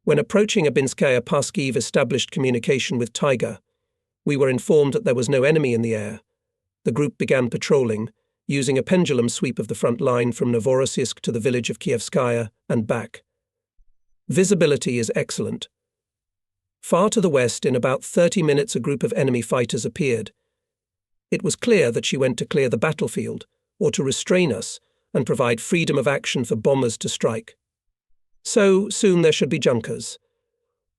When approaching Abinskaya, Paskiv established communication with Tiger. We were informed that there was no enemy in the air. The group began patrolling, using a pendulum sweep of the front line from Novorossiysk to the village of Kievskaya and back. Visibility is excellent. Far to the west, in about 30 minutes, a group of enemy fighters appeared. It was clear that she went to clear the battlefield, or to restrain us and provide freedom of action for bombers to strike. So soon there should be Junkers.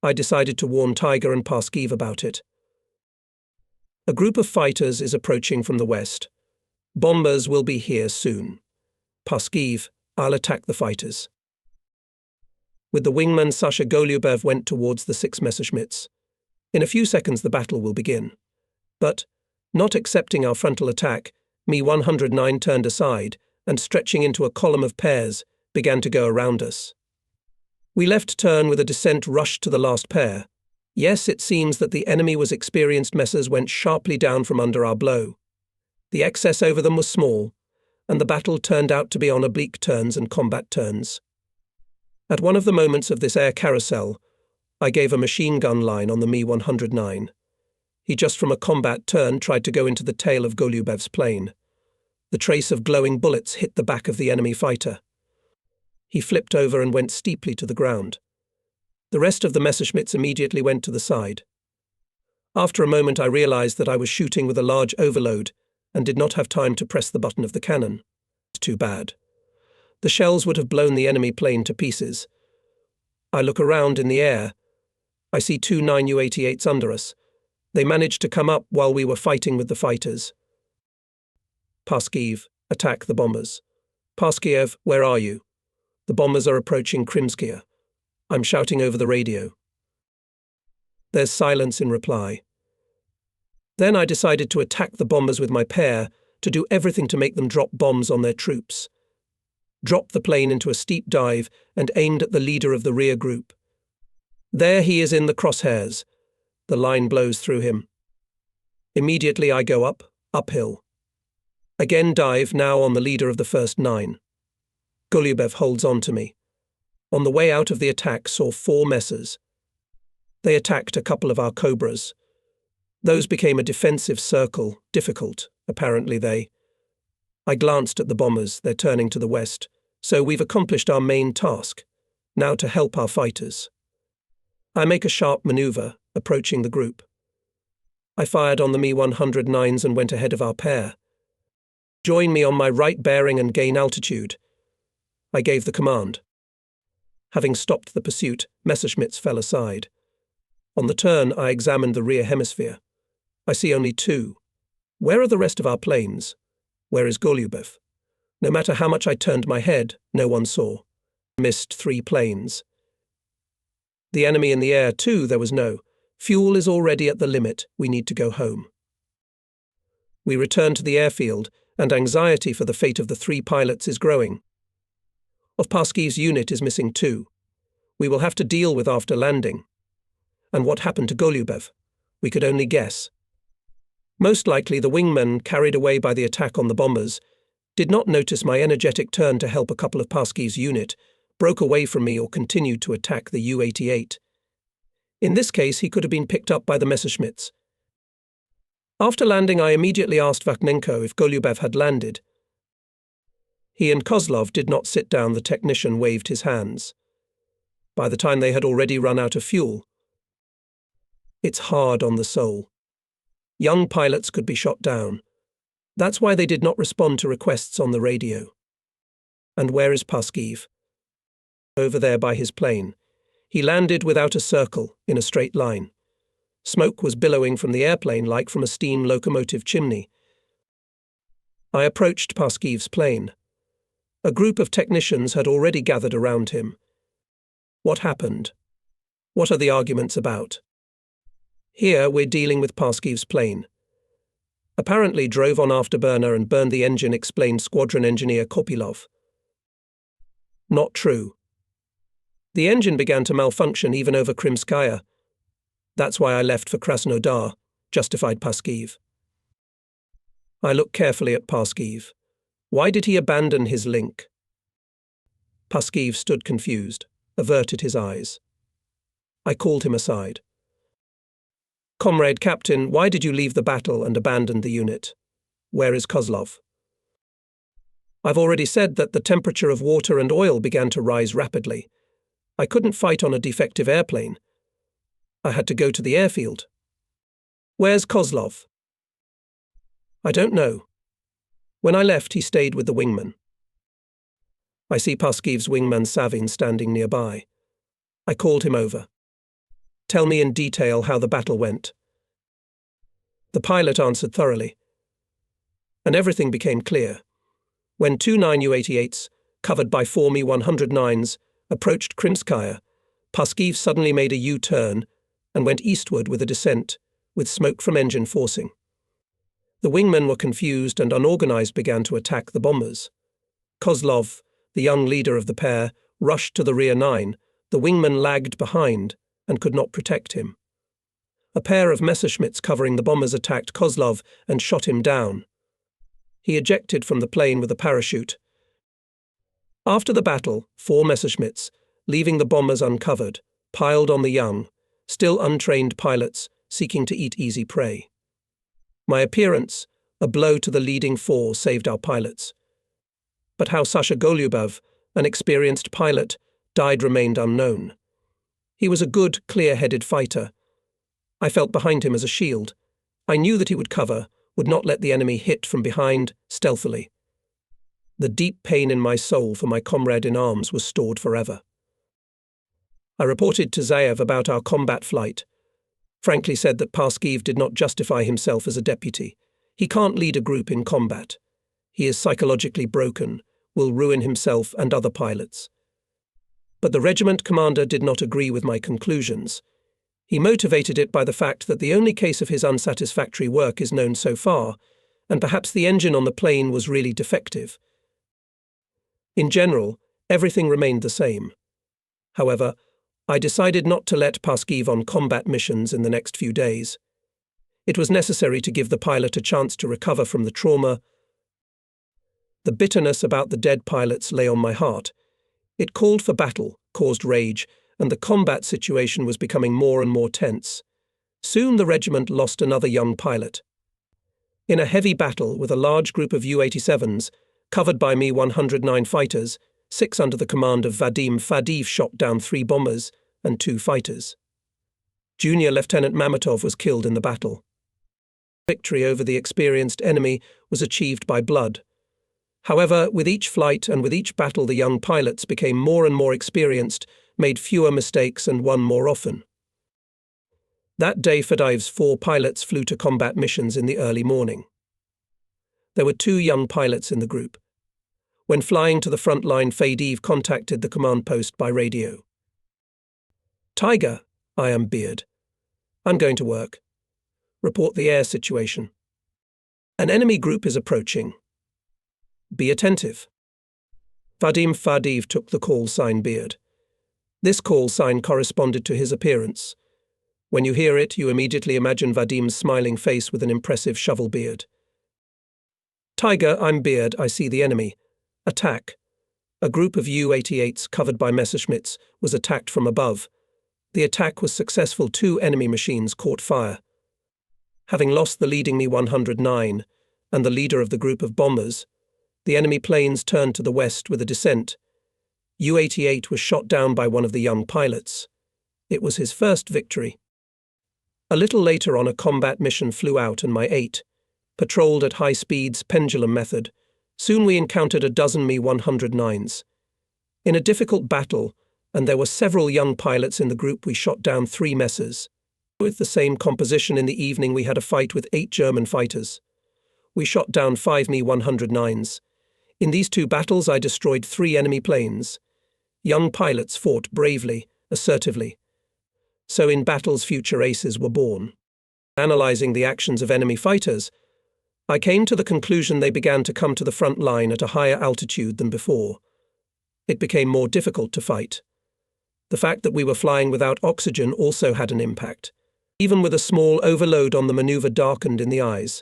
I decided to warn Tiger and Paskiv about it. A group of fighters is approaching from the west. Bombers will be here soon. Paskiv, I'll attack the fighters. With the wingman, Sasha Golubev went towards the 6 Messerschmitts. In a few seconds the battle will begin. But, not accepting our frontal attack, Mi-109 turned aside and, stretching into a column of pairs, began to go around us. We left turn with a descent rush to the last pair. Yes, it seems that the enemy was experienced. Messers went sharply down from under our blow. The excess over them was small, and the battle turned out to be on oblique turns and combat turns. At one of the moments of this air carousel, I gave a machine gun line on the Mi-109. He just from a combat turn tried to go into the tail of Golubev's plane. The trace of glowing bullets hit the back of the enemy fighter. He flipped over and went steeply to the ground. The rest of the Messerschmitts immediately went to the side. After a moment I realized that I was shooting with a large overload and did not have time to press the button of the cannon. Too bad. The shells would have blown the enemy plane to pieces. I look around in the air. I see 2 9U-88s under us. They managed to come up while we were fighting with the fighters. Paskiv, attack the bombers. Paskiev, where are you? The bombers are approaching Krimskaya. I'm shouting over the radio. There's silence in reply. Then I decided to attack the bombers with my pair, to do everything to make them drop bombs on their troops. Dropped the plane into a steep dive and aimed at the leader of the rear group. There he is in the crosshairs. The line blows through him. Immediately I go uphill. Again dive, now on the leader of the first 9. Golubev holds on to me. On the way out of the attack saw 4 Messers. They attacked a couple of our Cobras. Those became a defensive circle, difficult, apparently I glanced at the bombers, they're turning to the west, so we've accomplished our main task, now to help our fighters. I make a sharp maneuver, approaching the group. I fired on the Mi-109s and went ahead of our pair. Join me on my right bearing and gain altitude. I gave the command. Having stopped the pursuit, Messerschmitts fell aside. On the turn, I examined the rear hemisphere. I see only 2. Where are the rest of our planes? Where is Golubev? No matter how much I turned my head, no one saw. Missed 3 planes. The enemy in the air, too, there was no. Fuel is already at the limit, we need to go home. We return to the airfield, and anxiety for the fate of the 3 pilots is growing. Of Paskiv's unit is missing 2. We will have to deal with after landing. And what happened to Golubev? We could only guess. Most likely the wingmen, carried away by the attack on the bombers, did not notice my energetic turn to help a couple of Paskiv's unit, broke away from me or continued to attack the U-88. In this case, he could have been picked up by the Messerschmitts. After landing, I immediately asked Vakhnenko if Golubev had landed. He and Kozlov did not sit down. The technician waved his hands. By the time they had already run out of fuel. It's hard on the soul. Young pilots could be shot down. That's why they did not respond to requests on the radio. And where is Paskiv? Over there by his plane. He landed without a circle, in a straight line. Smoke was billowing from the airplane like from a steam locomotive chimney. I approached Paskiv's plane. A group of technicians had already gathered around him. What happened? What are the arguments about? Here we're dealing with Paskiv's plane. Apparently drove on afterburner and burned the engine, explained squadron engineer Kopilov. Not true. The engine began to malfunction even over Krimskaya. That's why I left for Krasnodar, justified Paskiv. I looked carefully at Paskiv. Why did he abandon his link? Paskiv stood confused, averted his eyes. I called him aside. "Comrade Captain, why did you leave the battle and abandon the unit? Where is Kozlov?" "I've already said that the temperature of water and oil began to rise rapidly. I couldn't fight on a defective airplane. I had to go to the airfield." "Where's Kozlov?" "I don't know. When I left, he stayed with the wingman." I see Paskiv's wingman Savin standing nearby. I called him over. "Tell me in detail how the battle went." The pilot answered thoroughly, and everything became clear. When two 9U-88s, covered by four Mi-109s, approached Krimskaya, Paskiv suddenly made a U-turn and went eastward with a descent, with smoke from engine forcing. The wingmen were confused and unorganized began to attack the bombers. Kozlov, the young leader of the pair, rushed to the rear nine. The wingman lagged behind and could not protect him. A pair of Messerschmitts covering the bombers attacked Kozlov and shot him down. He ejected from the plane with a parachute. After the battle, four Messerschmitts, leaving the bombers uncovered, piled on the young, still untrained pilots seeking to eat easy prey. My appearance, a blow to the leading four, saved our pilots. But how Sasha Golyubov, an experienced pilot, died remained unknown. He was a good, clear-headed fighter. I felt behind him as a shield. I knew that he would cover, would not let the enemy hit from behind, stealthily. The deep pain in my soul for my comrade in arms was stored forever. I reported to Zayev about our combat flight. Frankly said that Paskiv did not justify himself as a deputy. He can't lead a group in combat. He is psychologically broken, will ruin himself and other pilots. But the regiment commander did not agree with my conclusions. He motivated it by the fact that the only case of his unsatisfactory work is known so far, and perhaps the engine on the plane was really defective. In general, everything remained the same. However, I decided not to let Paskiv on combat missions in the next few days. It was necessary to give the pilot a chance to recover from the trauma. The bitterness about the dead pilots lay on my heart. It called for battle, caused rage, and the combat situation was becoming more and more tense. Soon the regiment lost another young pilot. In a heavy battle with a large group of U-87s, covered by Mi-109 fighters, 6 under the command of Vadim Fadiv shot down 3 bombers and 2 fighters. Junior Lieutenant Mamatov was killed in the battle. Victory over the experienced enemy was achieved by blood. However, with each flight and with each battle, the young pilots became more and more experienced, made fewer mistakes and won more often. That day, Fadiv's 4 pilots flew to combat missions in the early morning. There were 2 young pilots in the group. When flying to the front line, Fadiv contacted the command post by radio. "Tiger, I am Beard. I'm going to work. Report the air situation. An enemy group is approaching. Be attentive." Vadim Fadiv took the call sign Beard. This call sign corresponded to his appearance. When you hear it, you immediately imagine Vadim's smiling face with an impressive shovel beard. "Tiger, I'm Beard. I see the enemy. Attack." A group of U-88s covered by Messerschmitts was attacked from above. The attack was successful. 2 enemy machines caught fire. Having lost the leading Mi-109 and the leader of the group of bombers, the enemy planes turned to the west with a descent. U-88 was shot down by one of the young pilots. It was his first victory. A little later on, a combat mission flew out and my 8 patrolled at high speeds, pendulum method. Soon we encountered a dozen Mi-109s. In a difficult battle, and there were several young pilots in the group, we shot down 3 Messers. With the same composition in the evening, we had a fight with 8 German fighters. We shot down 5 Mi-109s. In these 2 battles, I destroyed 3 enemy planes. Young pilots fought bravely, assertively. So in battles, future aces were born. Analyzing the actions of enemy fighters, I came to the conclusion they began to come to the front line at a higher altitude than before. It became more difficult to fight. The fact that we were flying without oxygen also had an impact. Even with a small overload on the maneuver darkened in the eyes.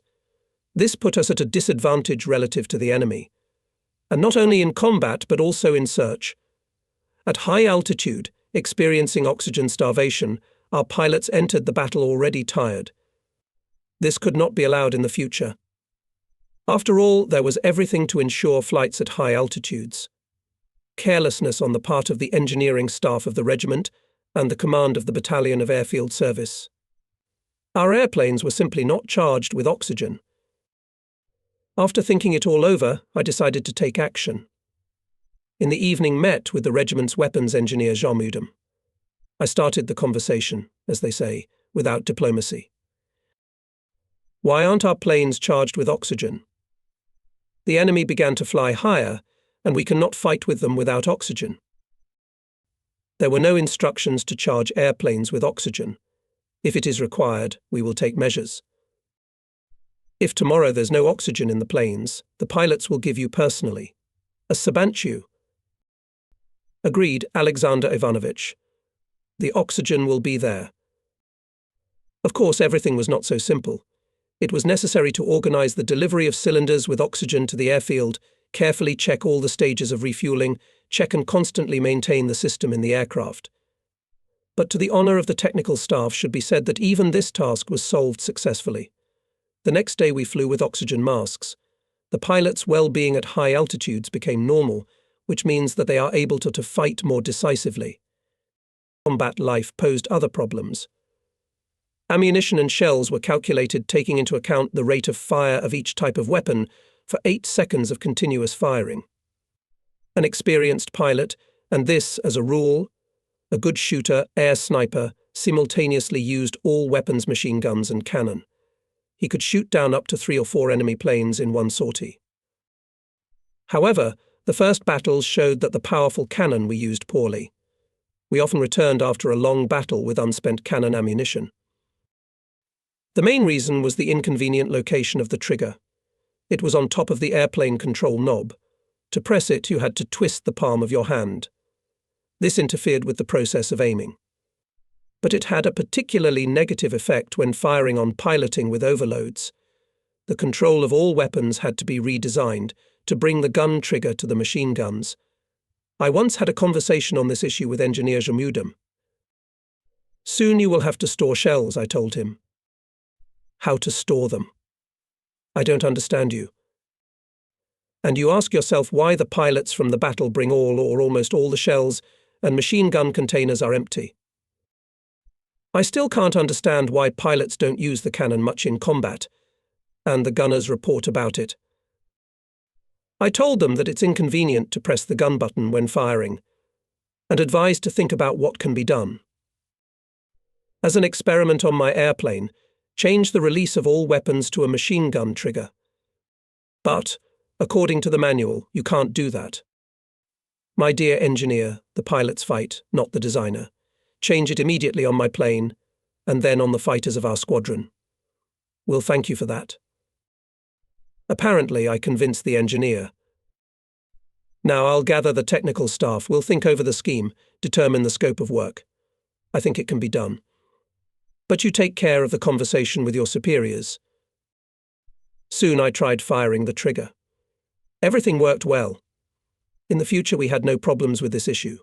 This put us at a disadvantage relative to the enemy. And not only in combat, but also in search. At high altitude, Experiencing oxygen starvation, our pilots entered the battle already tired. This could not be allowed in the future. After all, there was everything to ensure flights at high altitudes. Carelessness on the part of the engineering staff of the regiment and the command of the Battalion of Airfield Service. Our airplanes were simply not charged with oxygen. After thinking it all over, I decided to take action. In the evening, met with the regiment's weapons engineer Jean Mudem. I started the conversation, as they say, without diplomacy. Why aren't our planes charged with oxygen? The enemy began to fly higher, and we cannot fight with them without oxygen. There were no instructions to charge airplanes with oxygen. If it is required, we will take measures. If tomorrow there's no oxygen in the planes, the pilots will give you personally a sabanchu. Agreed, Alexander Ivanovich. The oxygen will be there. Of course, everything was not so simple. It was necessary to organize the delivery of cylinders with oxygen to the airfield, carefully check all the stages of refueling, check and constantly maintain the system in the aircraft. But to the honor of the technical staff should be said that even this task was solved successfully. The next day we flew with oxygen masks. The pilots' well-being at high altitudes became normal, which means that they are able to fight more decisively. Combat life posed other problems. Ammunition and shells were calculated taking into account the rate of fire of each type of weapon for 8 seconds of continuous firing. An experienced pilot, and this as a rule, a good shooter, air sniper, simultaneously used all weapons, machine guns and cannon. He could shoot down up to 3 or 4 enemy planes in one sortie. However, the first battles showed that the powerful cannon we used poorly. We often returned after a long battle with unspent cannon ammunition. The main reason was the inconvenient location of the trigger. It was on top of the airplane control knob. To press it, you had to twist the palm of your hand. This interfered with the process of aiming. But it had a particularly negative effect when firing on piloting with overloads. The control of all weapons had to be redesigned to bring the gun trigger to the machine guns. I once had a conversation on this issue with engineer Jean Mudem. Soon you will have to store shells, I told him. How to store them? I don't understand you. And you ask yourself why the pilots from the battle bring all or almost all the shells and machine gun containers are empty. I still can't understand why pilots don't use the cannon much in combat, and the gunners report about it. I told them that it's inconvenient to press the gun button when firing, and advised to think about what can be done. As an experiment on my airplane, change the release of all weapons to a machine gun trigger. But, according to the manual, you can't do that. My dear engineer, the pilots fight, not the designer. Change it immediately on my plane, and then on the fighters of our squadron. We'll thank you for that. Apparently, I convinced the engineer. Now I'll gather the technical staff, we'll think over the scheme, determine the scope of work. I think it can be done. But you take care of the conversation with your superiors. Soon I tried firing the trigger. Everything worked well. In the future we had no problems with this issue.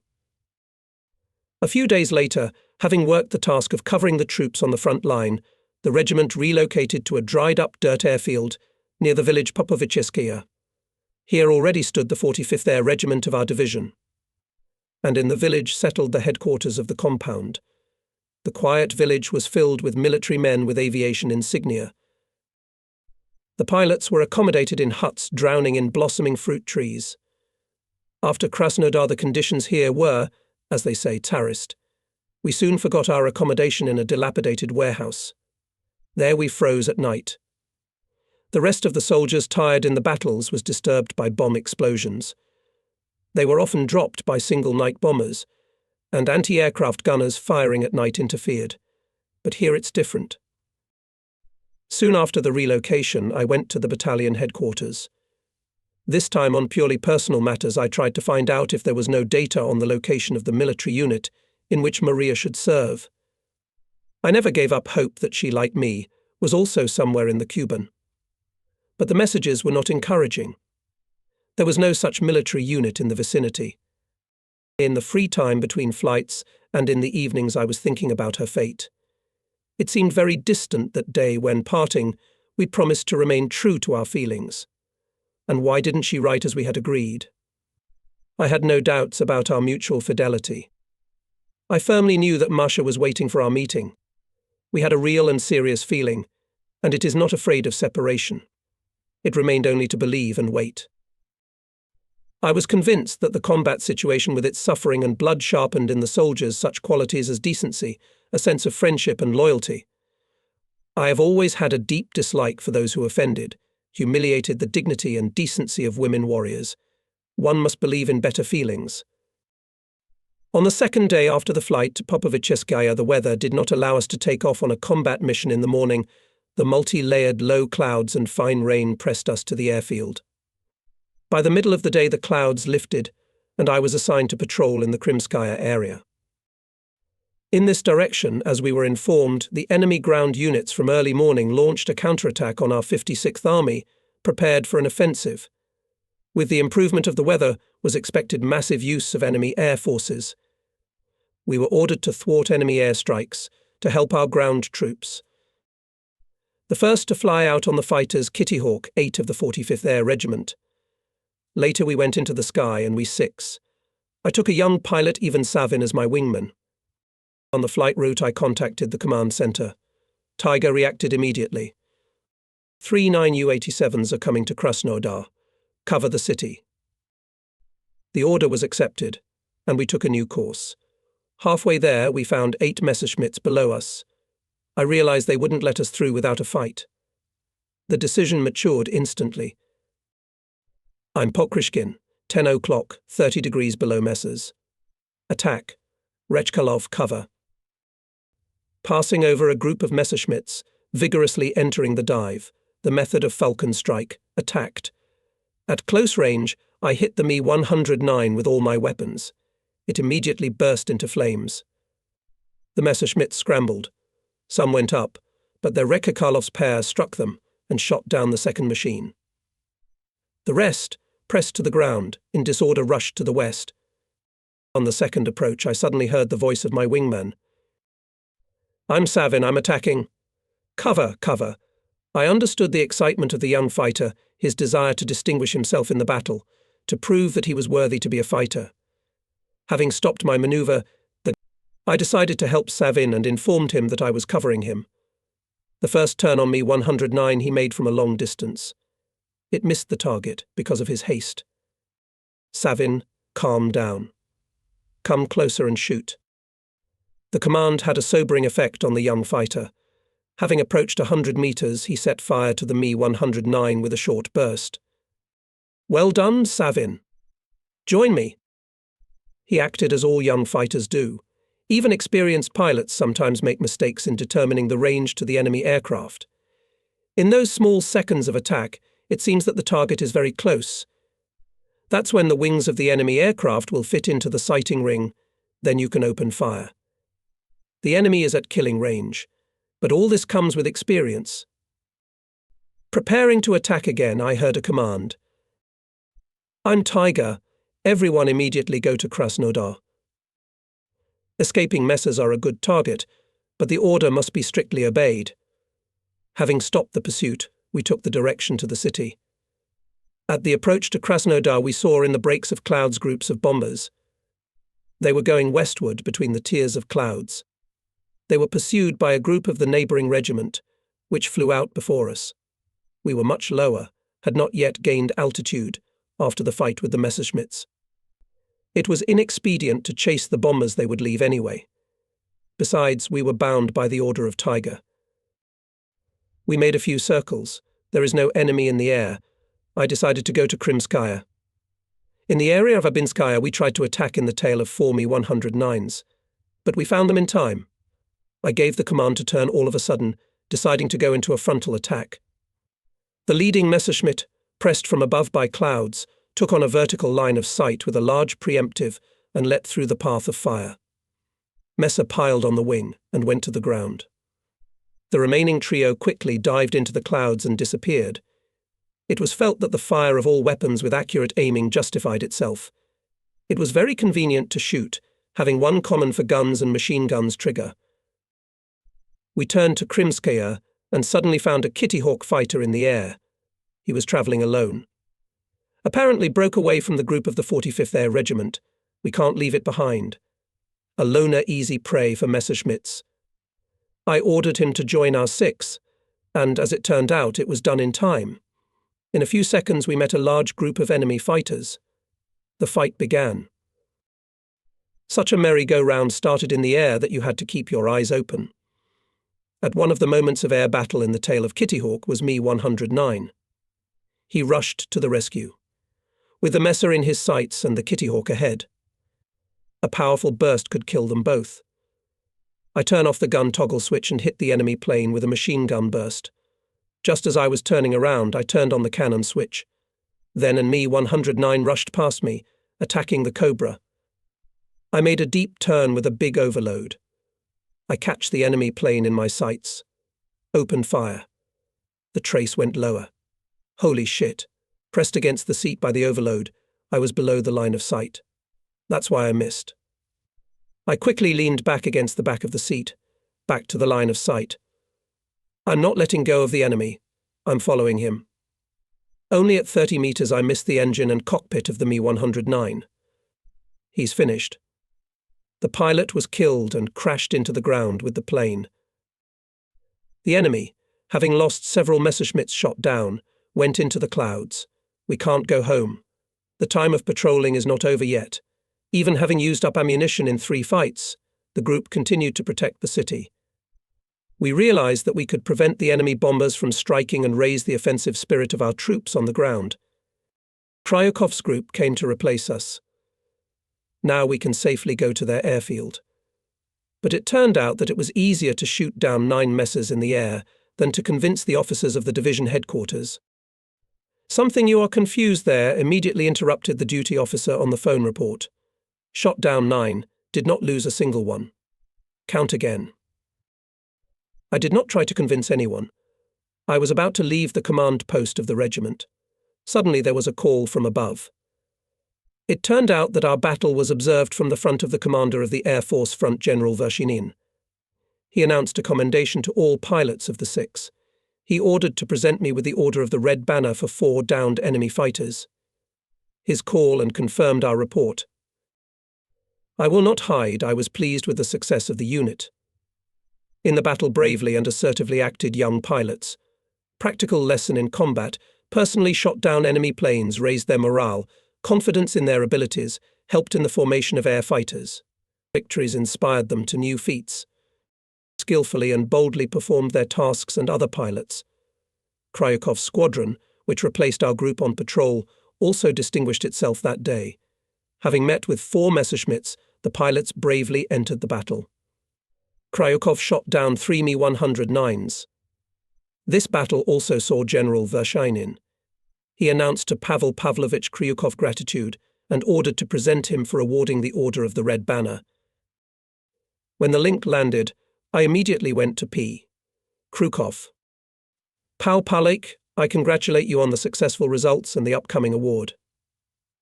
A few days later, having worked the task of covering the troops on the front line, the regiment relocated to a dried-up dirt airfield near the village Popovicheskaya. Here already stood the 45th Air Regiment of our division. And in the village settled the headquarters of the compound. The quiet village was filled with military men with aviation insignia. The pilots were accommodated in huts drowning in blossoming fruit trees. After Krasnodar, the conditions here were, as they say, terraced. We soon forgot our accommodation in a dilapidated warehouse. There we froze at night. The rest of the soldiers, tired in the battles, was disturbed by bomb explosions. They were often dropped by single night bombers, and anti-aircraft gunners firing at night interfered. But here it's different. Soon after the relocation, I went to the battalion headquarters. This time, on purely personal matters, I tried to find out if there was no data on the location of the military unit in which Maria should serve. I never gave up hope that she, like me, was also somewhere in the Cuban. But the messages were not encouraging. There was no such military unit in the vicinity. In the free time between flights and in the evenings I was thinking about her fate. It seemed very distant that day when, parting, we promised to remain true to our feelings. And why didn't she write as we had agreed? I had no doubts about our mutual fidelity. I firmly knew that Masha was waiting for our meeting. We had a real and serious feeling, and it is not afraid of separation. It remained only to believe and wait. I was convinced that the combat situation with its suffering and blood sharpened in the soldiers such qualities as decency, a sense of friendship and loyalty. I have always had a deep dislike for those who offended, humiliated the dignity and decency of women warriors. One must believe in better feelings. On the second day after the flight to Popovitcheskaya, the weather did not allow us to take off on a combat mission in the morning. The multi-layered low clouds and fine rain pressed us to the airfield. By the middle of the day the clouds lifted, and I was assigned to patrol in the Krimskaya area. In this direction, as we were informed, the enemy ground units from early morning launched a counterattack on our 56th Army, prepared for an offensive. With the improvement of the weather was expected massive use of enemy air forces. We were ordered to thwart enemy airstrikes, to help our ground troops. The first to fly out on the fighters Kitty Hawk 8 of the 45th Air Regiment. Later we went into the sky and we 6. I took a young pilot, Ivan Savin, as my wingman. On the flight route I contacted the command center. Tiger reacted immediately. 3 9U-87s are coming to Krasnodar. Cover the city. The order was accepted, and we took a new course. Halfway there we found 8 Messerschmitts below us. I realized they wouldn't let us through without a fight. The decision matured instantly. I'm Pokrishkin, 10 o'clock, 30 degrees below Messers. Attack. Rechkalov cover. Passing over a group of Messerschmitts, vigorously entering the dive, the method of Falcon strike, attacked. At close range, I hit the Me-109 with all my weapons. It immediately burst into flames. The Messerschmitts scrambled. Some went up, but their Rekakalov's pair struck them and shot down the second machine. The rest, pressed to the ground, in disorder rushed to the west. On the second approach, I suddenly heard the voice of my wingman. I'm Savin, I'm attacking. Cover, cover. I understood the excitement of the young fighter, his desire to distinguish himself in the battle, to prove that he was worthy to be a fighter. Having stopped my maneuver, I decided to help Savin and informed him that I was covering him. The first turn on Me-109 he made from a long distance. It missed the target because of his haste. Savin, calm down. Come closer and shoot. The command had a sobering effect on the young fighter. Having approached 100 meters, he set fire to the Me-109 with a short burst. Well done, Savin. Join me. He acted as all young fighters do. Even experienced pilots sometimes make mistakes in determining the range to the enemy aircraft. In those small seconds of attack, it seems that the target is very close. That's when the wings of the enemy aircraft will fit into the sighting ring, then you can open fire. The enemy is at killing range, but all this comes with experience. Preparing to attack again, I heard a command. I'm Tiger. Everyone immediately go to Krasnodar. Escaping Messers are a good target, but the order must be strictly obeyed. Having stopped the pursuit, we took the direction to the city. At the approach to Krasnodar, we saw in the breaks of clouds groups of bombers. They were going westward between the tiers of clouds. They were pursued by a group of the neighbouring regiment, which flew out before us. We were much lower, had not yet gained altitude after the fight with the Messerschmitts. It was inexpedient to chase the bombers they would leave anyway. Besides, we were bound by the order of Tiger. We made a few circles. There is no enemy in the air. I decided to go to Krimskaya. In the area of Abinskaya, we tried to attack in the tail of 4 Me-109s, but we found them in time. I gave the command to turn all of a sudden, deciding to go into a frontal attack. The leading Messerschmitt, pressed from above by clouds, took on a vertical line of sight with a large preemptive and let through the path of fire. Messer piled on the wing and went to the ground. The remaining trio quickly dived into the clouds and disappeared. It was felt that the fire of all weapons with accurate aiming justified itself. It was very convenient to shoot, having one common for guns and machine guns trigger. We turned to Krimskaya and suddenly found a Kitty Hawk fighter in the air. He was travelling alone. Apparently broke away from the group of the 45th Air Regiment. We can't leave it behind. A loner easy prey for Messerschmitts. I ordered him to join our 6, and as it turned out, it was done in time. In a few seconds we met a large group of enemy fighters. The fight began. Such a merry-go-round started in the air that you had to keep your eyes open. At one of the moments of air battle in the tail of Kitty Hawk was Me-109. He rushed to the rescue, with the Messer in his sights and the Kitty Hawk ahead. A powerful burst could kill them both. I turn off the gun toggle switch and hit the enemy plane with a machine gun burst. Just as I was turning around, I turned on the cannon switch. Then and Me-109 rushed past me, attacking the Cobra. I made a deep turn with a big overload. I catch the enemy plane in my sights. Open fire. The trace went lower. Holy shit. Pressed against the seat by the overload, I was below the line of sight. That's why I missed. I quickly leaned back against the back of the seat, back to the line of sight. I'm not letting go of the enemy. I'm following him. Only at 30 meters I missed the engine and cockpit of the Me-109. He's finished. The pilot was killed and crashed into the ground with the plane. The enemy, having lost several Messerschmitts shot down, went into the clouds. We can't go home. The time of patrolling is not over yet. Even having used up ammunition in 3 fights, the group continued to protect the city. We realized that we could prevent the enemy bombers from striking and raise the offensive spirit of our troops on the ground. Kryukov's group came to replace us. Now we can safely go to their airfield. But it turned out that it was easier to shoot down 9 Messers in the air than to convince the officers of the division headquarters. Something you are confused there immediately interrupted the duty officer on the phone report. Shot down 9, did not lose a single one. Count again. I did not try to convince anyone. I was about to leave the command post of the regiment. Suddenly there was a call from above. It turned out that our battle was observed from the front of the commander of the Air Force Front, General Vershinin. He announced a commendation to all pilots of the 6. He ordered to present me with the Order of the Red Banner for 4 downed enemy fighters. His call and confirmed our report. I will not hide, I was pleased with the success of the unit. In the battle bravely and assertively acted young pilots. Practical lesson in combat, personally shot down enemy planes, raised their morale, confidence in their abilities, helped in the formation of air fighters. Victories inspired them to new feats. Skillfully and boldly performed their tasks and other pilots. Kryukov's squadron, which replaced our group on patrol, also distinguished itself that day. Having met with 4 Messerschmitts, the pilots bravely entered the battle. Kryukov shot down 3 Me-109s. This battle also saw General Vershinin. He announced to Pavel Pavlovich Kryukov gratitude and ordered to present him for awarding the Order of the Red Banner. When the link landed, I immediately went to P. Krukov. Pal Palik, I congratulate you on the successful results and the upcoming award.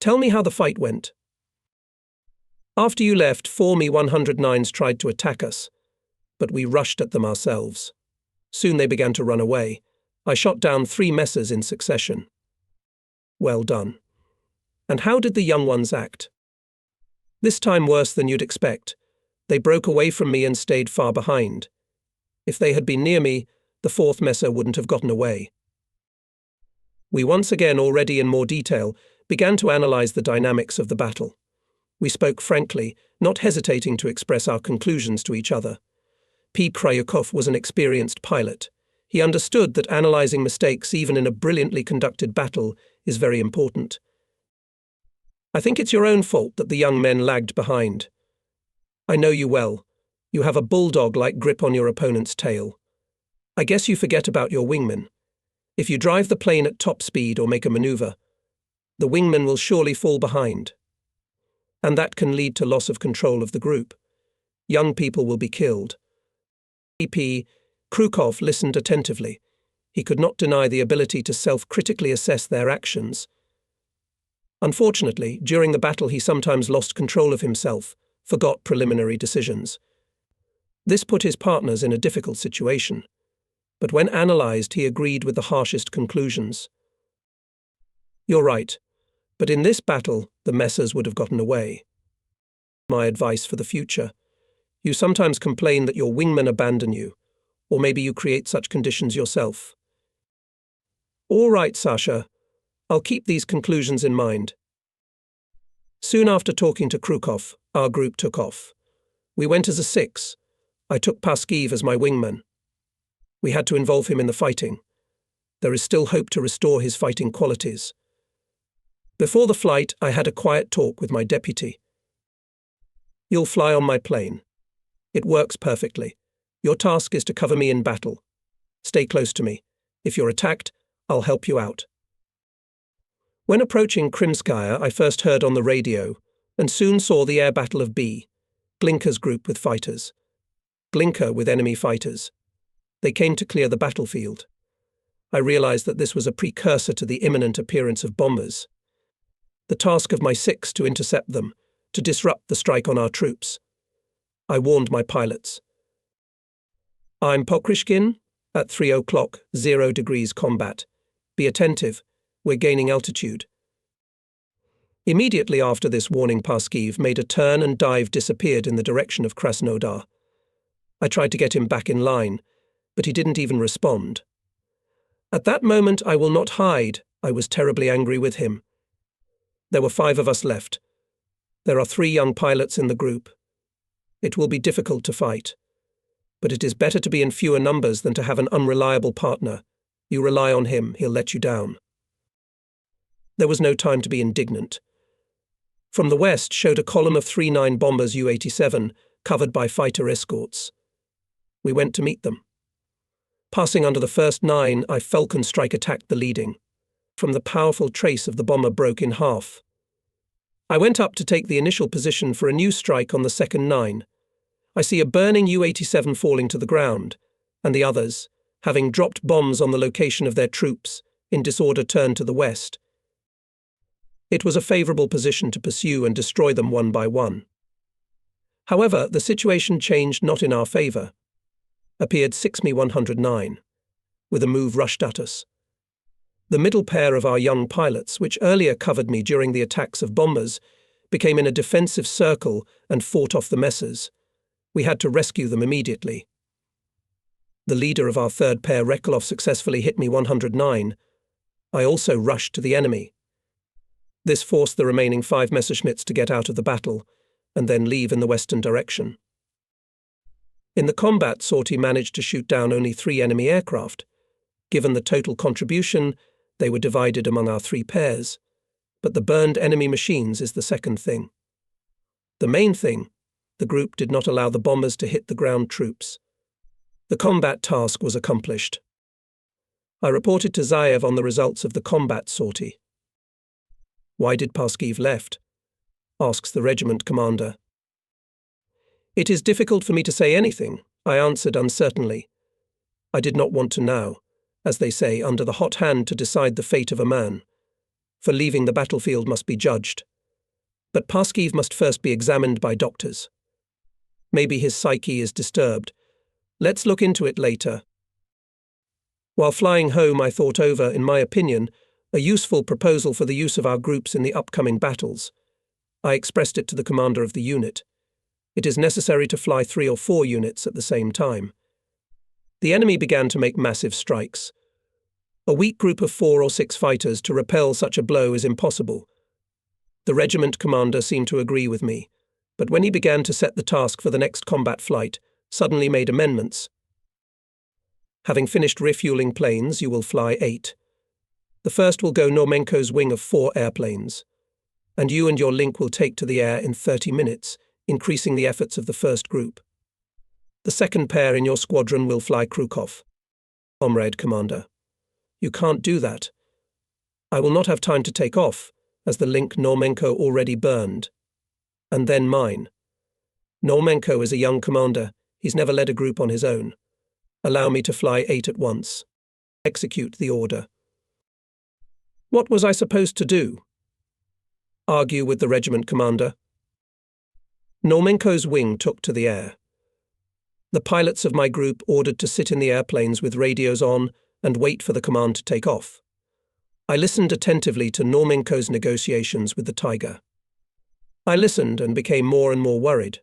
Tell me how the fight went. After you left, 4 Me-109s tried to attack us, but we rushed at them ourselves. Soon they began to run away. I shot down 3 Messers in succession. Well done. And how did the young ones act? This time worse than you'd expect. They broke away from me and stayed far behind. If they had been near me, the 4th Messer wouldn't have gotten away. We once again, already in more detail, began to analyze the dynamics of the battle. We spoke frankly, not hesitating to express our conclusions to each other. P. Kryukov was an experienced pilot. He understood that analyzing mistakes, even in a brilliantly conducted battle, is very important. I think it's your own fault that the young men lagged behind. I know you well. You have a bulldog-like grip on your opponent's tail. I guess you forget about your wingman. If you drive the plane at top speed or make a maneuver, the wingman will surely fall behind. And that can lead to loss of control of the group. Young people will be killed. P. Krukov listened attentively. He could not deny the ability to self-critically assess their actions. Unfortunately, during the battle he sometimes lost control of himself, forgot preliminary decisions. This put his partners in a difficult situation, but when analysed he agreed with the harshest conclusions. "You're right, but in this battle the messers would have gotten away. My advice for the future: you sometimes complain that your wingmen abandon you, or maybe you create such conditions yourself." "All right, Sasha, I'll keep these conclusions in mind." Soon after talking to Krukov, our group took off. We went as a 6. I took Paskiv as my wingman. We had to involve him in the fighting. There is still hope to restore his fighting qualities. Before the flight, I had a quiet talk with my deputy. "You'll fly on my plane. It works perfectly. Your task is to cover me in battle. Stay close to me. If you're attacked, I'll help you out." When approaching Krimskaya, I first heard on the radio, and soon saw the air battle of B, Glinka's group with fighters. Glinka with enemy fighters. They came to clear the battlefield. I realized that this was a precursor to the imminent appearance of bombers. The task of my 6 to intercept them, to disrupt the strike on our troops. I warned my pilots. "I'm Pokrishkin, at 3 o'clock, 0 degrees combat. Be attentive. We're gaining altitude." Immediately after this warning, Paskiv made a turn and disappeared in the direction of Krasnodar. I tried to get him back in line, but he didn't even respond. At that moment, I will not hide, I was terribly angry with him. There were 5 of us left. There are 3 young pilots in the group. It will be difficult to fight, but it is better to be in fewer numbers than to have an unreliable partner. You rely on him, he'll let you down. There was no time to be indignant. From the west showed a column of 3-9 bombers U-87, covered by fighter escorts. We went to meet them. Passing under the first 9, a Falcon strike attacked the leading. From the powerful trace of the bomber broke in half. I went up to take the initial position for a new strike on the second 9. I see a burning U-87 falling to the ground, and the others, having dropped bombs on the location of their troops, in disorder turned to the west. It was a favourable position to pursue and destroy them one by one. However, the situation changed not in our favour. Appeared 6Me-109, with a move rushed at us. The middle pair of our young pilots, which earlier covered me during the attacks of bombers, became in a defensive circle and fought off the messers. We had to rescue them immediately. The leader of our third pair, Rekolov, successfully hit me 109. I also rushed to the enemy. This forced the remaining 5 Messerschmitts to get out of the battle and then leave in the western direction. In the combat, Sortie managed to shoot down only 3 enemy aircraft. Given the total contribution, they were divided among our 3 pairs, but the burned enemy machines is the second thing. The main thing, the group did not allow the bombers to hit the ground troops. The combat task was accomplished. I reported to Zayev on the results of the combat sortie. "Why did Paskiv left?" asks the regiment commander. "It is difficult for me to say anything," I answered uncertainly. I did not want to now, as they say, under the hot hand to decide the fate of a man. For leaving the battlefield must be judged. But Paskiv must first be examined by doctors. Maybe his psyche is disturbed. Let's look into it later. While flying home, I thought over, in my opinion, a useful proposal for the use of our groups in the upcoming battles. I expressed it to the commander of the unit. It is necessary to fly 3 or 4 units at the same time. The enemy began to make massive strikes. A weak group of 4 or 6 fighters to repel such a blow is impossible. The regiment commander seemed to agree with me, but when he began to set the task for the next combat flight, suddenly made amendments. Having finished refueling planes, you will fly 8. The first will go Normenko's wing of 4 airplanes, and you and your link will take to the air in 30 minutes, increasing the efforts of the first group. The second pair in your squadron will fly Krukov. Comrade Commander, you can't do that. I will not have time to take off, as the link Normenko already burned. And then mine. Normenko is a young commander. He's never led a group on his own. Allow me to fly 8 at once. Execute the order. What was I supposed to do? Argue with the regiment commander. Normenko's wing took to the air. The pilots of my group ordered to sit in the airplanes with radios on and wait for the command to take off. I listened attentively to Normenko's negotiations with the Tiger. I listened and became more and more worried.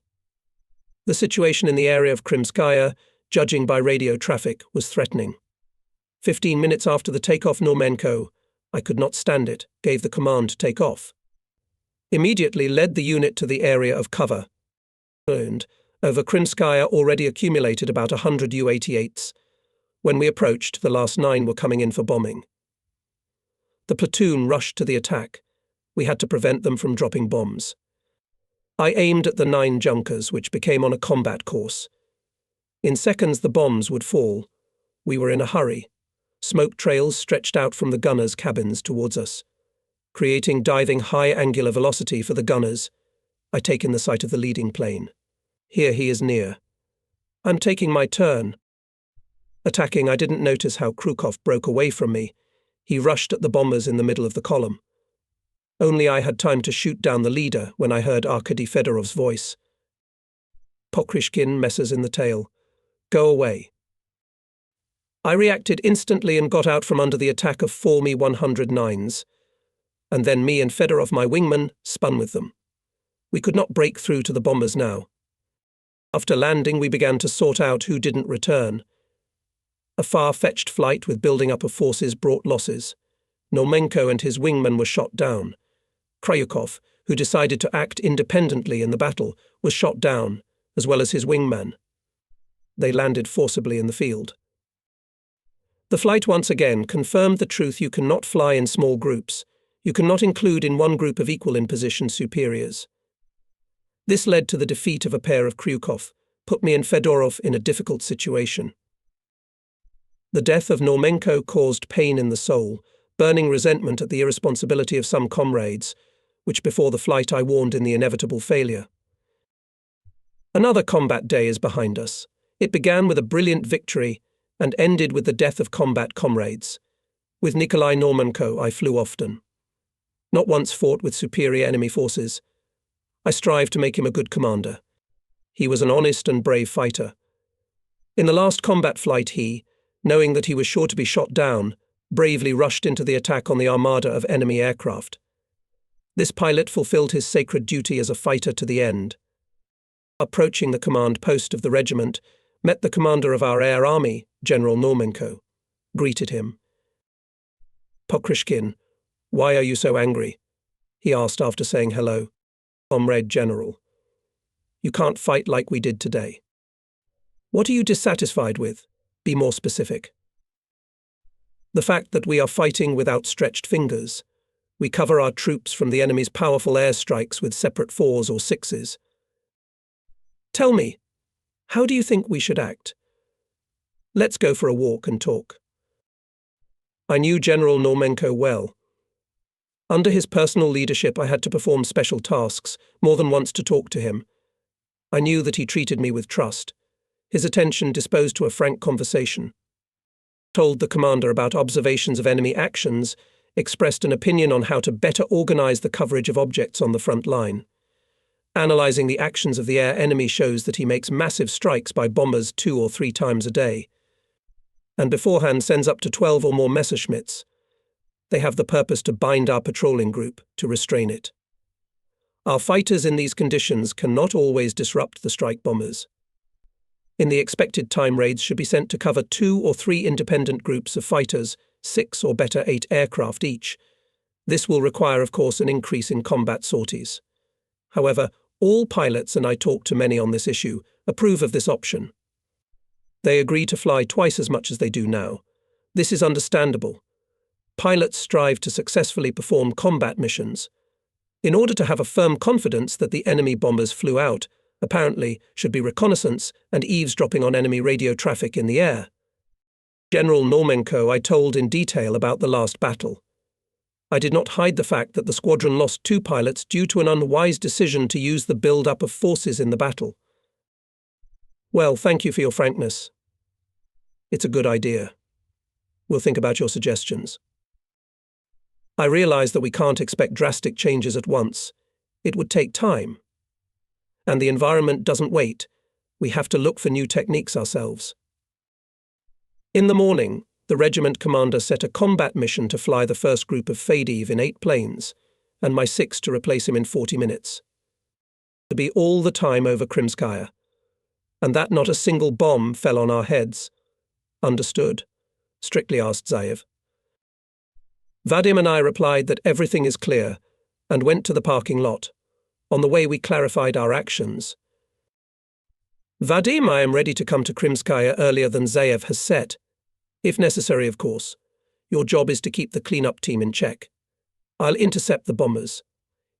The situation in the area of Krymskaya, judging by radio traffic, was threatening. 15 minutes after the takeoff, Normenko, I could not stand it, gave the command to take off. Immediately led the unit to the area of cover. Over Krymskaya already accumulated about 100 U-88s. When we approached, the last 9 were coming in for bombing. The platoon rushed to the attack. We had to prevent them from dropping bombs. I aimed at the 9 Junkers, which became on a combat course. In seconds the bombs would fall. We were in a hurry. Smoke trails stretched out from the gunners' cabins towards us, creating diving high angular velocity for the gunners. I take in the sight of the leading plane. Here he is near. I'm taking my turn. Attacking, I didn't notice how Krukov broke away from me. He rushed at the bombers in the middle of the column. Only I had time to shoot down the leader when I heard Arkady Fedorov's voice. Pokrishkin messes in the tail. Go away. I reacted instantly and got out from under the attack of 4 Mi-109s. And then me and Fedorov, my wingman, spun with them. We could not break through to the bombers now. After landing, we began to sort out who didn't return. A far-fetched flight with building up of forces brought losses. Normenko and his wingman were shot down. Kryukov, who decided to act independently in the battle, was shot down, as well as his wingman. They landed forcibly in the field. The flight once again confirmed the truth: you cannot fly in small groups. You cannot include in one group of equal in position superiors. This led to the defeat of a pair of Kryukov, put me and Fedorov in a difficult situation. The death of Normenko caused pain in the soul, burning resentment at the irresponsibility of some comrades, which before the flight I warned in the inevitable failure. Another combat day is behind us. It began with a brilliant victory and ended with the death of combat comrades. With Nikolai Normenko I flew often. Not once fought with superior enemy forces. I strived to make him a good commander. He was an honest and brave fighter. In the last combat flight he, knowing that he was sure to be shot down, bravely rushed into the attack on the armada of enemy aircraft. This pilot fulfilled his sacred duty as a fighter to the end. Approaching the command post of the regiment, met the commander of our air army, General Normenko. Greeted him. Pokrishkin, why are you so angry? He asked after saying hello. Comrade General, you can't fight like we did today. What are you dissatisfied with? Be more specific. The fact that we are fighting with outstretched fingers. We cover our troops from the enemy's powerful airstrikes with separate 4s or 6s. Tell me, how do you think we should act? Let's go for a walk and talk. I knew General Normenko well. Under his personal leadership, I had to perform special tasks, more than once to talk to him. I knew that he treated me with trust. His attention disposed to a frank conversation. Told the commander about observations of enemy actions, expressed an opinion on how to better organize the coverage of objects on the front line. Analyzing the actions of the air enemy shows that he makes massive strikes by bombers 2 or 3 times a day, and beforehand sends up to 12 or more Messerschmitts. They have the purpose to bind our patrolling group, to restrain it. Our fighters in these conditions cannot always disrupt the strike bombers. In the expected time, raids should be sent to cover 2 or 3 independent groups of fighters, 6 or better 8 aircraft each. This will require, of course, an increase in combat sorties. However, all pilots, and I talked to many on this issue, approve of this option. They agree to fly twice as much as they do now. This is understandable. Pilots strive to successfully perform combat missions. In order to have a firm confidence that the enemy bombers flew out, apparently should be reconnaissance and eavesdropping on enemy radio traffic in the air. General Normenko I told in detail about the last battle. I did not hide the fact that the squadron lost 2 pilots due to an unwise decision to use the build-up of forces in the battle. Well, thank you for your frankness. It's a good idea. We'll think about your suggestions. I realize that we can't expect drastic changes at once. It would take time. And the environment doesn't wait. We have to look for new techniques ourselves. In the morning, the regiment commander set a combat mission to fly the first group of Fadiev in 8 planes, and my 6 to replace him in 40 minutes. To be all the time over Krimskaya. And that not a single bomb fell on our heads. Understood? Strictly asked Zaev. Vadim and I replied that everything is clear, and went to the parking lot. On the way we clarified our actions. Vadim, I am ready to come to Krimskaya earlier than Zaev has set. If necessary, of course. Your job is to keep the cleanup team in check. I'll intercept the bombers.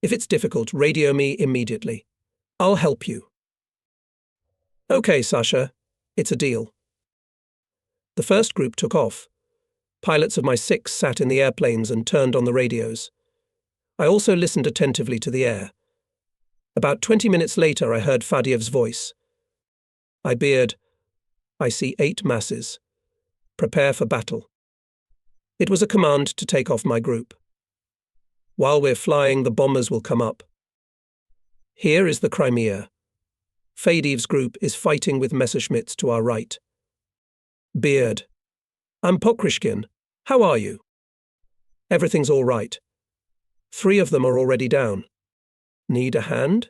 If it's difficult, radio me immediately. I'll help you. Okay, Sasha. It's a deal. The first group took off. Pilots of my 6 sat in the airplanes and turned on the radios. I also listened attentively to the air. About 20 minutes later, I heard Fadiev's voice. I beard. I see 8 masses. Prepare for battle. It was a command to take off my group. While we're flying, the bombers will come up. Here is the Crimea. Fadiev's group is fighting with Messerschmitts to our right. Beard. I'm Pokrishkin. How are you? Everything's all right. 3 of them are already down. Need a hand?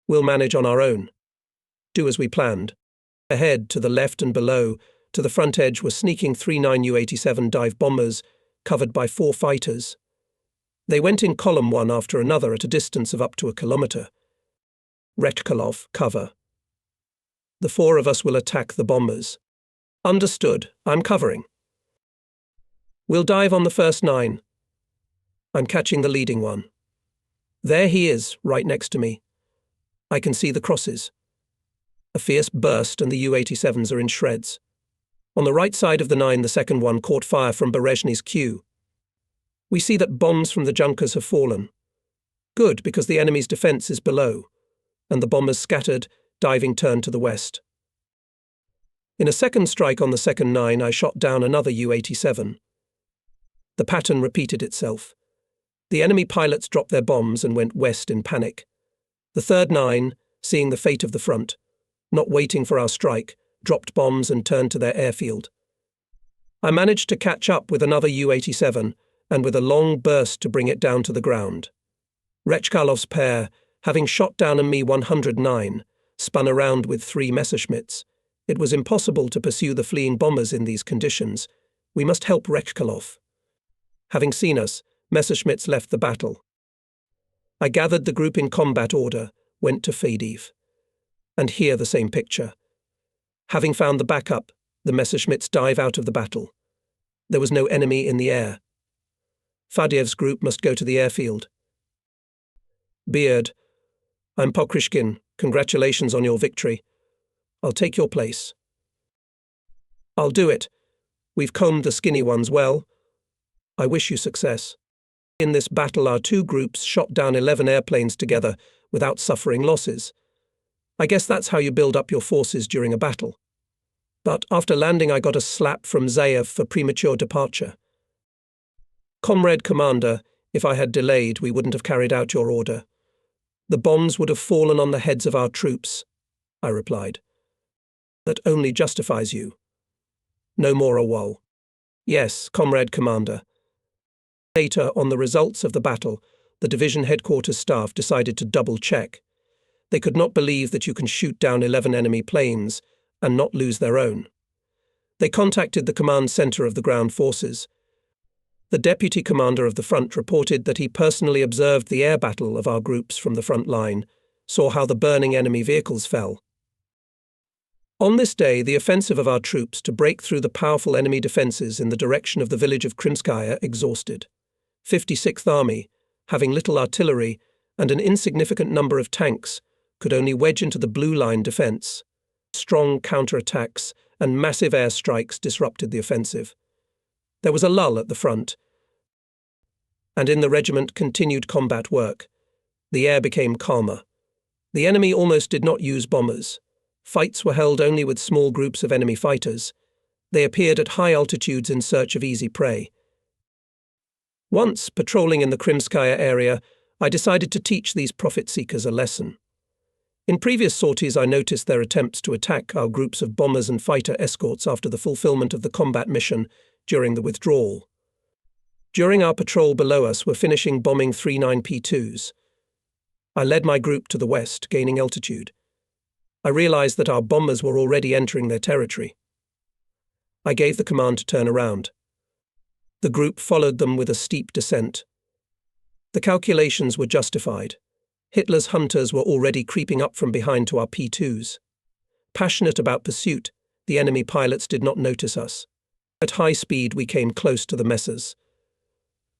We'll manage on our own. Do as we planned. Ahead, to the left and below, to the front edge were sneaking 39 U-87 dive bombers, covered by 4 fighters. They went in column one after another at a distance of up to 1 kilometre. Retchkalov, cover. The 4 of us will attack the bombers. Understood. I'm covering. We'll dive on the first 9. I'm catching the leading one. There he is, right next to me. I can see the crosses. A fierce burst and the U-87s are in shreds. On the right side of the 9, the second one caught fire from Berezhny's Q. We see that bombs from the Junkers have fallen. Good, because the enemy's defence is below, and the bombers scattered, diving turned to the west. In a second strike on the second 9, I shot down another U-87. The pattern repeated itself. The enemy pilots dropped their bombs and went west in panic. The third 9, seeing the fate of the front, not waiting for our strike, dropped bombs and turned to their airfield. I managed to catch up with another U-87 and with a long burst to bring it down to the ground. Retchkalov's pair, having shot down a Mi-109, spun around with 3 Messerschmitts. It was impossible to pursue the fleeing bombers in these conditions. We must help Retchkalov. Having seen us, Messerschmitts left the battle. I gathered the group in combat order, went to Fadiev. And here the same picture. Having found the backup, the Messerschmitts dive out of the battle. There was no enemy in the air. Fadiev's group must go to the airfield. Beard. I'm Pokrishkin. Congratulations on your victory. I'll take your place. I'll do it. We've combed the skinny ones well. I wish you success. In this battle, our 2 groups shot down 11 airplanes together without suffering losses. I guess that's how you build up your forces during a battle. But after landing, I got a slap from Zaev for premature departure. Comrade Commander, if I had delayed, we wouldn't have carried out your order. The bombs would have fallen on the heads of our troops, I replied. That only justifies you. No more a woe. Yes, Comrade Commander. Later, on the results of the battle, the division headquarters staff decided to double-check. They could not believe that you can shoot down 11 enemy planes and not lose their own. They contacted the command center of the ground forces. The deputy commander of the front reported that he personally observed the air battle of our groups from the front line, saw how the burning enemy vehicles fell. On this day, the offensive of our troops to break through the powerful enemy defences in the direction of the village of Krimskaya exhausted. 56th Army, having little artillery and an insignificant number of tanks, could only wedge into the Blue Line defence. Strong counterattacks and massive airstrikes disrupted the offensive. There was a lull at the front, and in the regiment continued combat work. The air became calmer. The enemy almost did not use bombers. Fights were held only with small groups of enemy fighters. They appeared at high altitudes in search of easy prey. Once, patrolling in the Krimskaya area, I decided to teach these profit-seekers a lesson. In previous sorties, I noticed their attempts to attack our groups of bombers and fighter escorts after the fulfillment of the combat mission during the withdrawal. During our patrol below us were finishing bombing 39P2s. I led my group to the west, gaining altitude. I realized that our bombers were already entering their territory. I gave the command to turn around. The group followed them with a steep descent. The calculations were justified. Hitler's hunters were already creeping up from behind to our P2s. Passionate about pursuit, the enemy pilots did not notice us. At high speed, we came close to the Messers.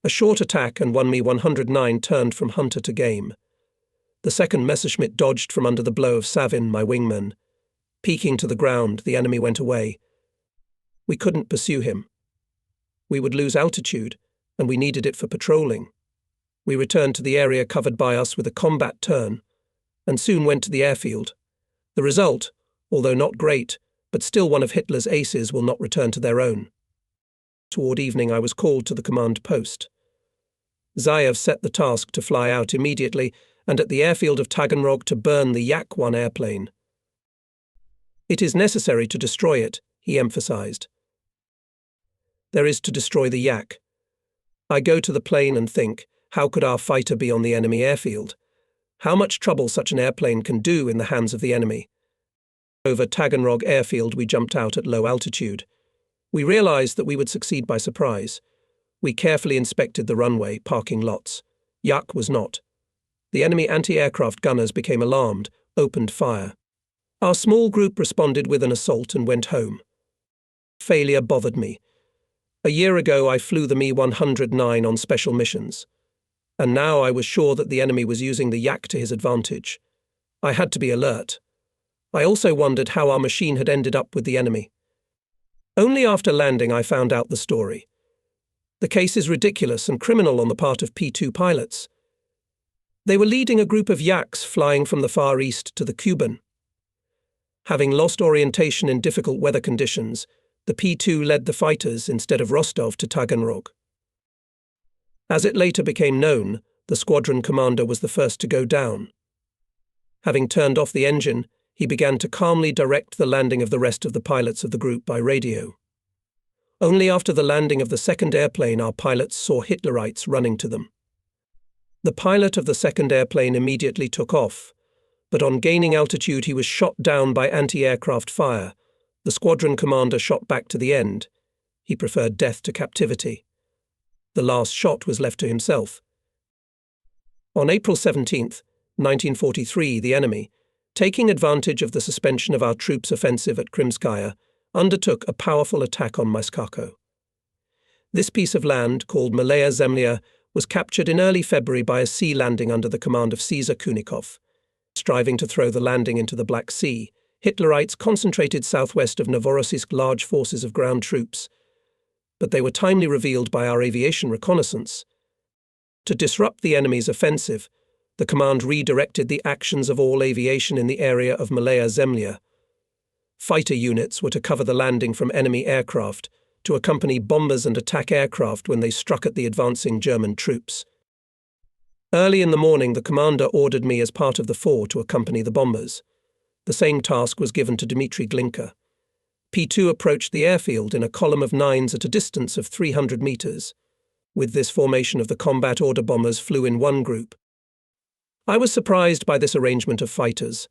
A short attack and won me 109 turned from hunter to game. The second Messerschmitt dodged from under the blow of Savin, my wingman. Peaking to the ground, the enemy went away. We couldn't pursue him. We would lose altitude, and we needed it for patrolling. We returned to the area covered by us with a combat turn, and soon went to the airfield. The result, although not great, but still one of Hitler's aces, will not return to their own. Toward evening, I was called to the command post. Zayev set the task to fly out immediately and at the airfield of Taganrog to burn the Yak-1 airplane. It is necessary to destroy it, he emphasized. There is to destroy the Yak. I go to the plane and think, how could our fighter be on the enemy airfield? How much trouble such an airplane can do in the hands of the enemy? Over Taganrog airfield, we jumped out at low altitude. We realized that we would succeed by surprise. We carefully inspected the runway, parking lots. Yak was not. The enemy anti-aircraft gunners became alarmed, opened fire. Our small group responded with an assault and went home. Failure bothered me. A year ago, I flew the Mi-109 on special missions. And now I was sure that the enemy was using the Yak to his advantage. I had to be alert. I also wondered how our machine had ended up with the enemy. Only after landing I found out the story. The case is ridiculous and criminal on the part of P2 pilots. They were leading a group of Yaks flying from the Far East to the Kuban. Having lost orientation in difficult weather conditions, the P2 led the fighters instead of Rostov to Taganrog. As it later became known, the squadron commander was the first to go down. Having turned off the engine, he began to calmly direct the landing of the rest of the pilots of the group by radio. Only after the landing of the second airplane our pilots saw Hitlerites running to them. The pilot of the second airplane immediately took off, but on gaining altitude he was shot down by anti-aircraft fire. The squadron commander shot back to the end. He preferred death to captivity. The last shot was left to himself. On April 17, 1943, the enemy, taking advantage of the suspension of our troops' offensive at Krimskaya, undertook a powerful attack on Maskako. This piece of land, called Malaya Zemlya, was captured in early February by a sea landing under the command of Caesar Kunikov. Striving to throw the landing into the Black Sea, Hitlerites concentrated southwest of Novorossiysk large forces of ground troops, but they were timely revealed by our aviation reconnaissance. To disrupt the enemy's offensive, the command redirected the actions of all aviation in the area of Malaya Zemlya. Fighter units were to cover the landing from enemy aircraft, to accompany bombers and attack aircraft when they struck at the advancing German troops. Early in the morning, the commander ordered me as part of the four to accompany the bombers. The same task was given to Dmitry Glinka. P2 approached the airfield in a column of nines at a distance of 300 meters. With this formation of the combat order bombers flew in one group. I was surprised by this arrangement of fighters.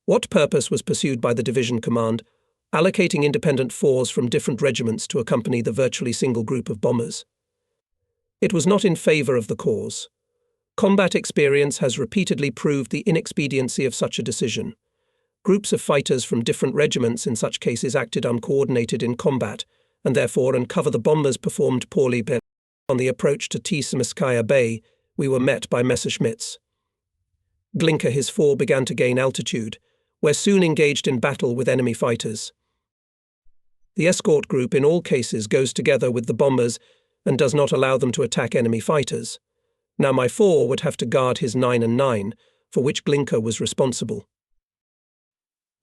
What purpose was pursued by the division command, allocating independent fours from different regiments to accompany the virtually single group of bombers? It was not in favor of the cause. Combat experience has repeatedly proved the inexpediency of such a decision. Groups of fighters from different regiments in such cases acted uncoordinated in combat, and therefore uncover the bombers performed poorly. On the approach to Tsimiskaya Bay, we were met by Messerschmitts. Glinka his four began to gain altitude, where soon engaged in battle with enemy fighters. The escort group in all cases goes together with the bombers and does not allow them to attack enemy fighters. Now my four would have to guard his 9 and 9, for which Glinka was responsible.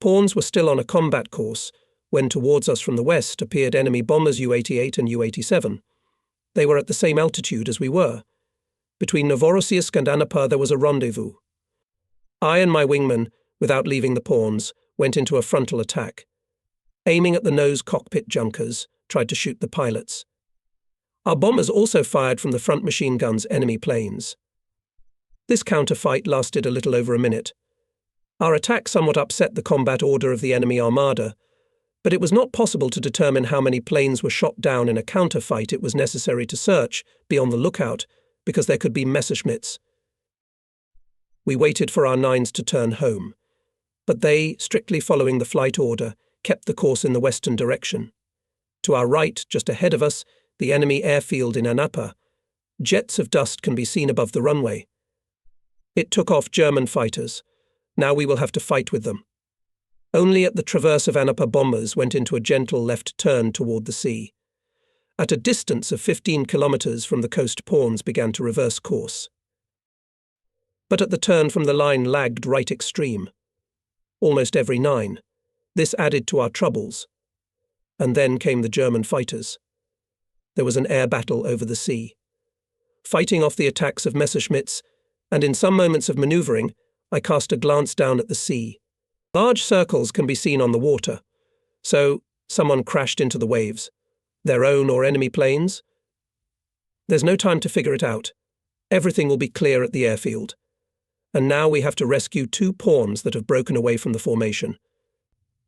Pawns were still on a combat course when towards us from the west appeared enemy bombers U-88 and U-87. They were at the same altitude as we were. Between Novorossiysk and Anapa there was a rendezvous. I and my wingman, without leaving the pawns, went into a frontal attack. Aiming at the nose cockpit junkers, tried to shoot the pilots. Our bombers also fired from the front machine guns enemy planes. This counterfight lasted a little over a minute. Our attack somewhat upset the combat order of the enemy armada, but it was not possible to determine how many planes were shot down in a counterfight. It was necessary to search, be on the lookout, because there could be Messerschmitts. We waited for our nines to turn home, but they, strictly following the flight order, kept the course in the western direction. To our right, just ahead of us, the enemy airfield in Anapa. Jets of dust can be seen above the runway. It took off German fighters. Now we will have to fight with them. Only at the traverse of Anapa bombers went into a gentle left turn toward the sea. At a distance of 15 kilometers from the coast pawns began to reverse course. But at the turn from the line lagged right extreme. Almost every 9. This added to our troubles. And then came the German fighters. There was an air battle over the sea. Fighting off the attacks of Messerschmitts, and in some moments of manoeuvring, I cast a glance down at the sea. Large circles can be seen on the water. So, someone crashed into the waves. Their own or enemy planes? There's no time to figure it out. Everything will be clear at the airfield. And now we have to rescue 2 pawns that have broken away from the formation.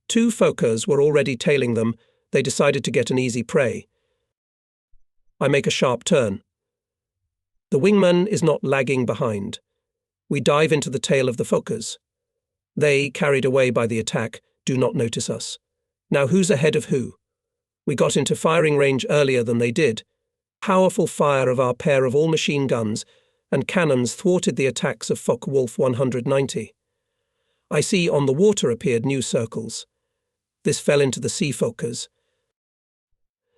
2 Fokkers were already tailing them. They decided to get an easy prey. I make a sharp turn. The wingman is not lagging behind. We dive into the tail of the Fokkers. They, carried away by the attack, do not notice us. Now who's ahead of who? We got into firing range earlier than they did. Powerful fire of our pair of all-machine guns and cannons thwarted the attacks of Focke-Wulf 190. I see on the water appeared new circles. This fell into the sea Fokkers.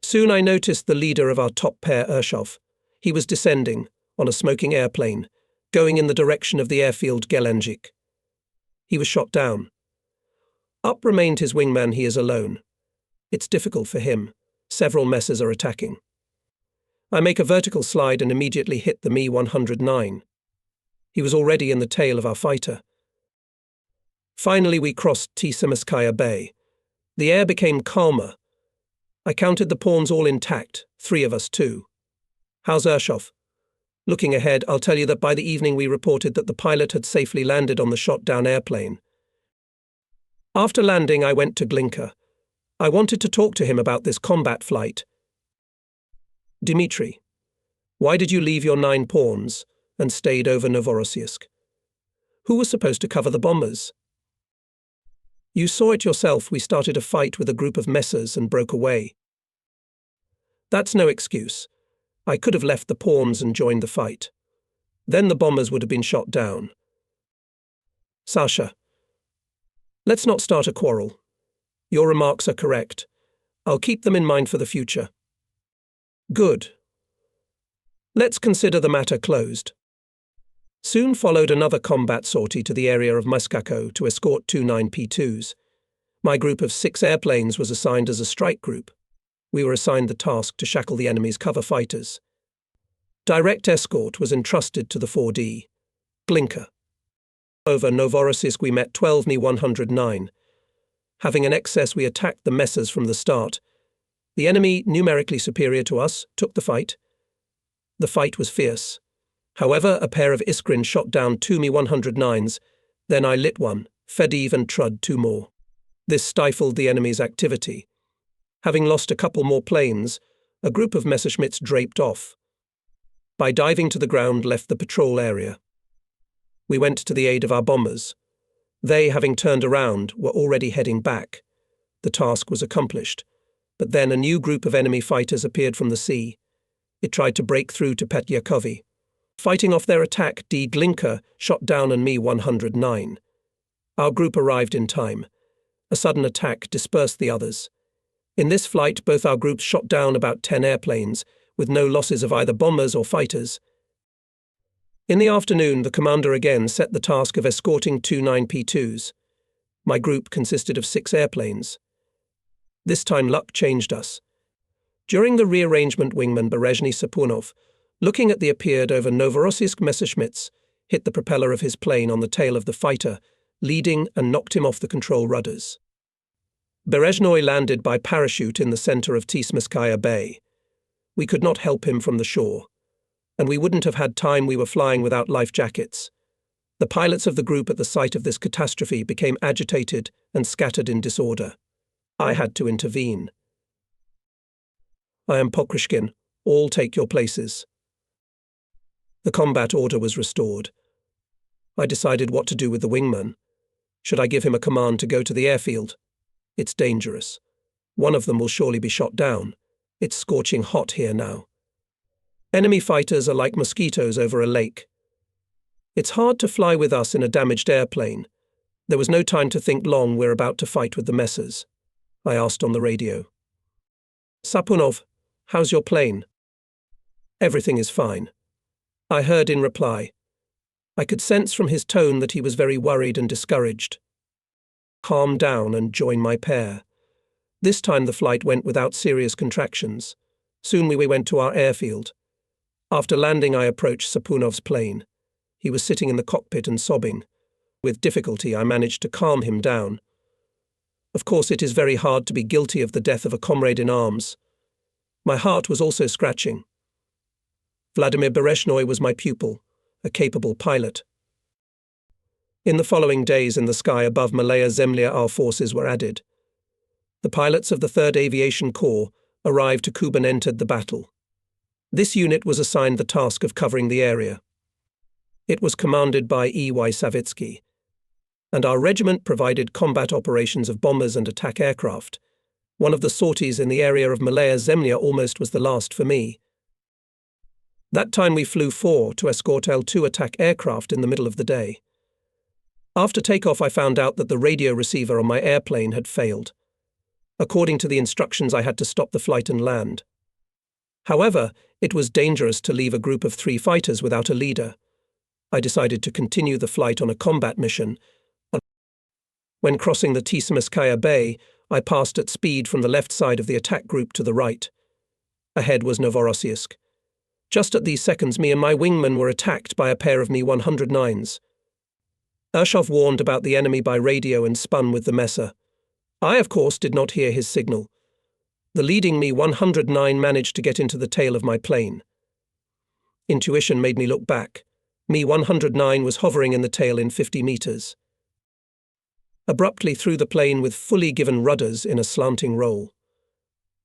Soon I noticed the leader of our top pair, Urshoff. He was descending, on a smoking airplane, going in the direction of the airfield Gelendzhik. He was shot down. Up remained his wingman. He is alone. It's difficult for him. Several Messers are attacking. I make a vertical slide and immediately hit the Me-109. He was already in the tail of our fighter. Finally we crossed Tsemskaya Bay. The air became calmer. I counted the pawns all intact, 3 of us too. How's Urshoff? Looking ahead, I'll tell you that by the evening we reported that the pilot had safely landed on the shot-down airplane. After landing, I went to Glinka. I wanted to talk to him about this combat flight. Dmitri, why did you leave your 9 pawns and stayed over Novorossiysk? Who was supposed to cover the bombers? You saw it yourself. We started a fight with a group of Messers and broke away. That's no excuse. I could have left the pawns and joined the fight. Then the bombers would have been shot down. Sasha, let's not start a quarrel. Your remarks are correct. I'll keep them in mind for the future. Good. Let's consider the matter closed. Soon followed another combat sortie to the area of Muskako to escort 2 9P2s. My group of 6 airplanes was assigned as a strike group. We were assigned the task to shackle the enemy's cover fighters. Direct escort was entrusted to the 4D, Glinka. Over Novorossiysk we met 12 Me-109. Having an excess, we attacked the Messers from the start. The enemy, numerically superior to us, took the fight. The fight was fierce. However, a pair of Iskrin shot down 2 Me-109s. Then I lit one, Fediv and Trud 2 more. This stifled the enemy's activity. Having lost a couple more planes, a group of Messerschmitts draped off. By diving to the ground, left the patrol area. We went to the aid of our bombers. They, having turned around, were already heading back. The task was accomplished. But then a new group of enemy fighters appeared from the sea. It tried to break through to Petyakovy. Fighting off their attack, D. Glinka shot down an Me-109. Our group arrived in time. A sudden attack dispersed the others. In this flight, both our groups shot down about 10 airplanes, with no losses of either bombers or fighters. In the afternoon, the commander again set the task of escorting 2 9P2s. My group consisted of 6 airplanes. This time luck changed us. During the rearrangement, wingman Berezhny Sapunov, looking at the appeared over Novorossiysk Messerschmitts, hit the propeller of his plane on the tail of the fighter, leading and knocked him off the control rudders. Berezhnoy landed by parachute in the center of Tismeskaya Bay. We could not help him from the shore, and we wouldn't have had time we were flying without life jackets. The pilots of the group at the sight of this catastrophe became agitated and scattered in disorder. I had to intervene. "I am Pokryshkin. All take your places." The combat order was restored. I decided what to do with the wingman. Should I give him a command to go to the airfield? It's dangerous. One of them will surely be shot down. It's scorching hot here now. Enemy fighters are like mosquitoes over a lake. It's hard to fly with us in a damaged airplane. There was no time to think long. We're about to fight with the Messers. I asked on the radio. "Sapunov, how's your plane?" "Everything is fine," I heard in reply. I could sense from his tone that he was very worried and discouraged. Calm down and join my pair. This time the flight went without serious contractions. Soon we went to our airfield. After landing, I approached Sapunov's plane. He was sitting in the cockpit and sobbing. With difficulty, I managed to calm him down. Of course, it is very hard to be guilty of the death of a comrade in arms. My heart was also scratching. Vladimir Berezhnoy was my pupil, a capable pilot. In the following days, in the sky above Malaya Zemlya, our forces were added. The pilots of the 3rd Aviation Corps arrived to Kuban, entered the battle. This unit was assigned the task of covering the area. It was commanded by E.Y. Savitsky, and our regiment provided combat operations of bombers and attack aircraft. One of the sorties in the area of Malaya Zemlya almost was the last for me. That time we flew 4 to escort L2 attack aircraft in the middle of the day. After takeoff, I found out that the radio receiver on my airplane had failed. According to the instructions, I had to stop the flight and land. However, it was dangerous to leave a group of 3 fighters without a leader. I decided to continue the flight on a combat mission. When crossing the Tismeskaya Bay, I passed at speed from the left side of the attack group to the right. Ahead was Novorossiysk. Just at these seconds, me and my wingman were attacked by a pair of Mi-109s. Urshov warned about the enemy by radio and spun with the Messer. I, of course, did not hear his signal. The leading Mi-109 managed to get into the tail of my plane. Intuition made me look back. Mi-109 was hovering in the tail in 50 meters. Abruptly through the plane with fully given rudders in a slanting roll.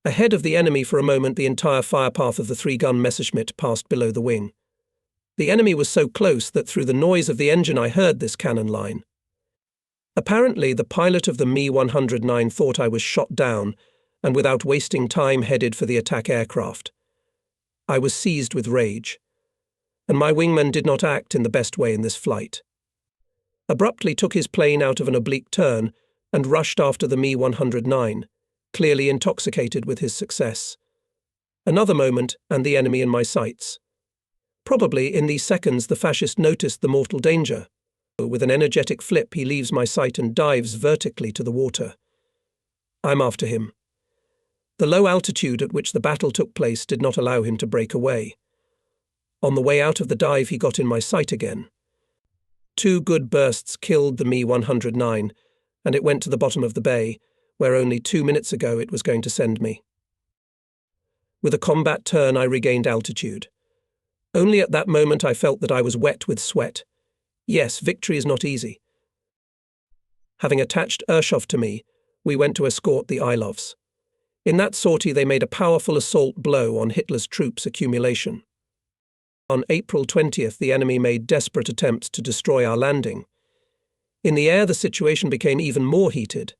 Ahead of the enemy for a moment, the entire firepath of the 3-gun Messerschmitt passed below the wing. The enemy was so close that through the noise of the engine I heard this cannon line. Apparently, the pilot of the Mi-109 thought I was shot down and without wasting time headed for the attack aircraft. I was seized with rage, and my wingman did not act in the best way in this flight. Abruptly took his plane out of an oblique turn and rushed after the Mi-109, clearly intoxicated with his success. Another moment, and the enemy in my sights. Probably in these seconds the fascist noticed the mortal danger. With an energetic flip, he leaves my sight and dives vertically to the water. I'm after him. The low altitude at which the battle took place did not allow him to break away. On the way out of the dive, he got in my sight again. 2 good bursts killed the Mi-109, and it went to the bottom of the bay, where only 2 minutes ago it was going to send me. With a combat turn, I regained altitude. Only at that moment I felt that I was wet with sweat. Yes, victory is not easy. Having attached Urshov to me, we went to escort the Ilovs. In that sortie, they made a powerful assault blow on Hitler's troops' accumulation. On April 20th, the enemy made desperate attempts to destroy our landing. In the air, the situation became even more heated.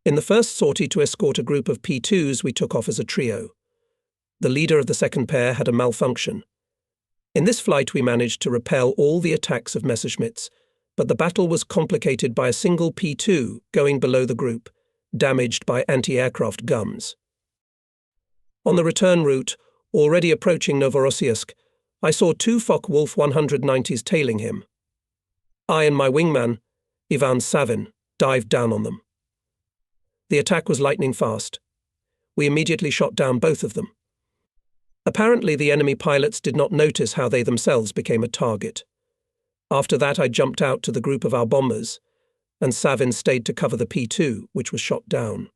In the first sortie to escort a group of P2s, we took off as a trio. The leader of the second pair had a malfunction. In this flight, we managed to repel all the attacks of Messerschmitts, but the battle was complicated by a single P2 going below the group, damaged by anti-aircraft guns. On the return route, already approaching Novorossiysk, I saw 2 Focke-Wulf 190s tailing him. I and my wingman, Ivan Savin, dived down on them. The attack was lightning fast. We immediately shot down both of them. Apparently, the enemy pilots did not notice how they themselves became a target. After that, I jumped out to the group of our bombers, and Savin stayed to cover the P-2, which was shot down.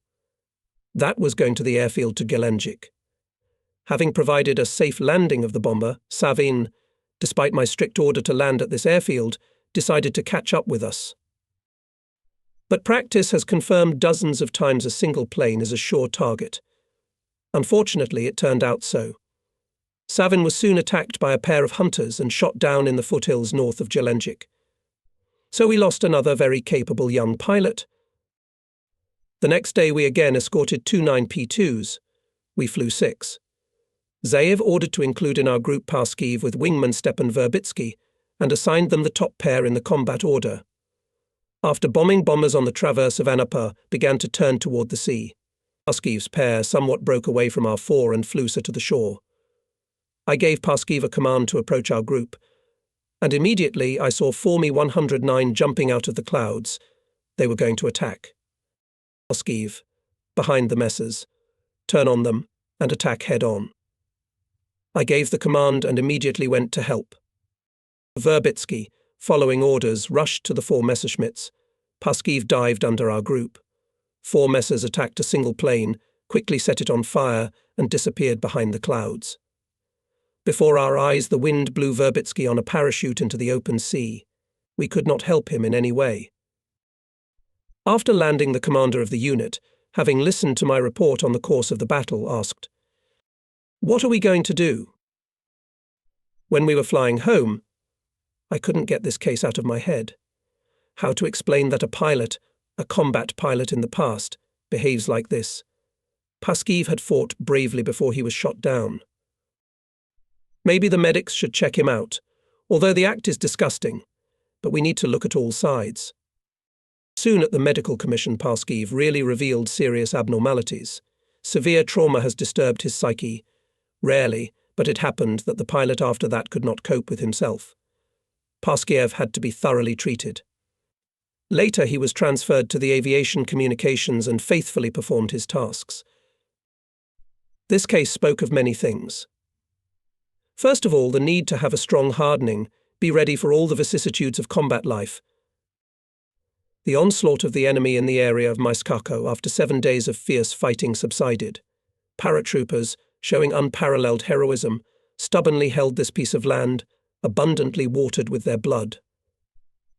That was going to the airfield to Gelendzhik. Having provided a safe landing of the bomber, Savin, despite my strict order to land at this airfield, decided to catch up with us. But practice has confirmed dozens of times a single plane is a sure target. Unfortunately, it turned out so. Savin was soon attacked by a pair of hunters and shot down in the foothills north of Gelendzhik. So we lost another very capable young pilot. The next day we again escorted 2 9P2s. We flew 6. Zayev ordered to include in our group Parskiv with wingman Stepan Verbitsky and assigned them the top pair in the combat order. After bombing, bombers on the traverse of Anapa began to turn toward the sea. Parskiv's pair somewhat broke away from our 4 and flew to the shore. I gave Parskiv a command to approach our group, and immediately I saw Formi 109 jumping out of the clouds. They were going to attack. Parskiv, behind the messers, turn on them and attack head-on. I gave the command and immediately went to help. Verbitsky, following orders, rushed to the 4 Messerschmitts. Parskiv dived under our group. 4 messers attacked a single plane, quickly set it on fire, and disappeared behind the clouds. Before our eyes, the wind blew Verbitsky on a parachute into the open sea. We could not help him in any way. After landing, the commander of the unit, having listened to my report on the course of the battle, asked, "What are we going to do?" When we were flying home, I couldn't get this case out of my head. How to explain that a pilot, a combat pilot in the past, behaves like this? Parskiv had fought bravely before he was shot down. Maybe the medics should check him out, although the act is disgusting, but we need to look at all sides. Soon at the medical commission, Parskiv really revealed serious abnormalities. Severe trauma has disturbed his psyche. Rarely, but it happened that the pilot after that could not cope with himself. Parskiv had to be thoroughly treated. Later he was transferred to the aviation communications and faithfully performed his tasks. This case spoke of many things. First of all, the need to have a strong hardening, be ready for all the vicissitudes of combat life. The onslaught of the enemy in the area of Maiskako after 7 days of fierce fighting subsided. Paratroopers, showing unparalleled heroism, stubbornly held this piece of land, abundantly watered with their blood.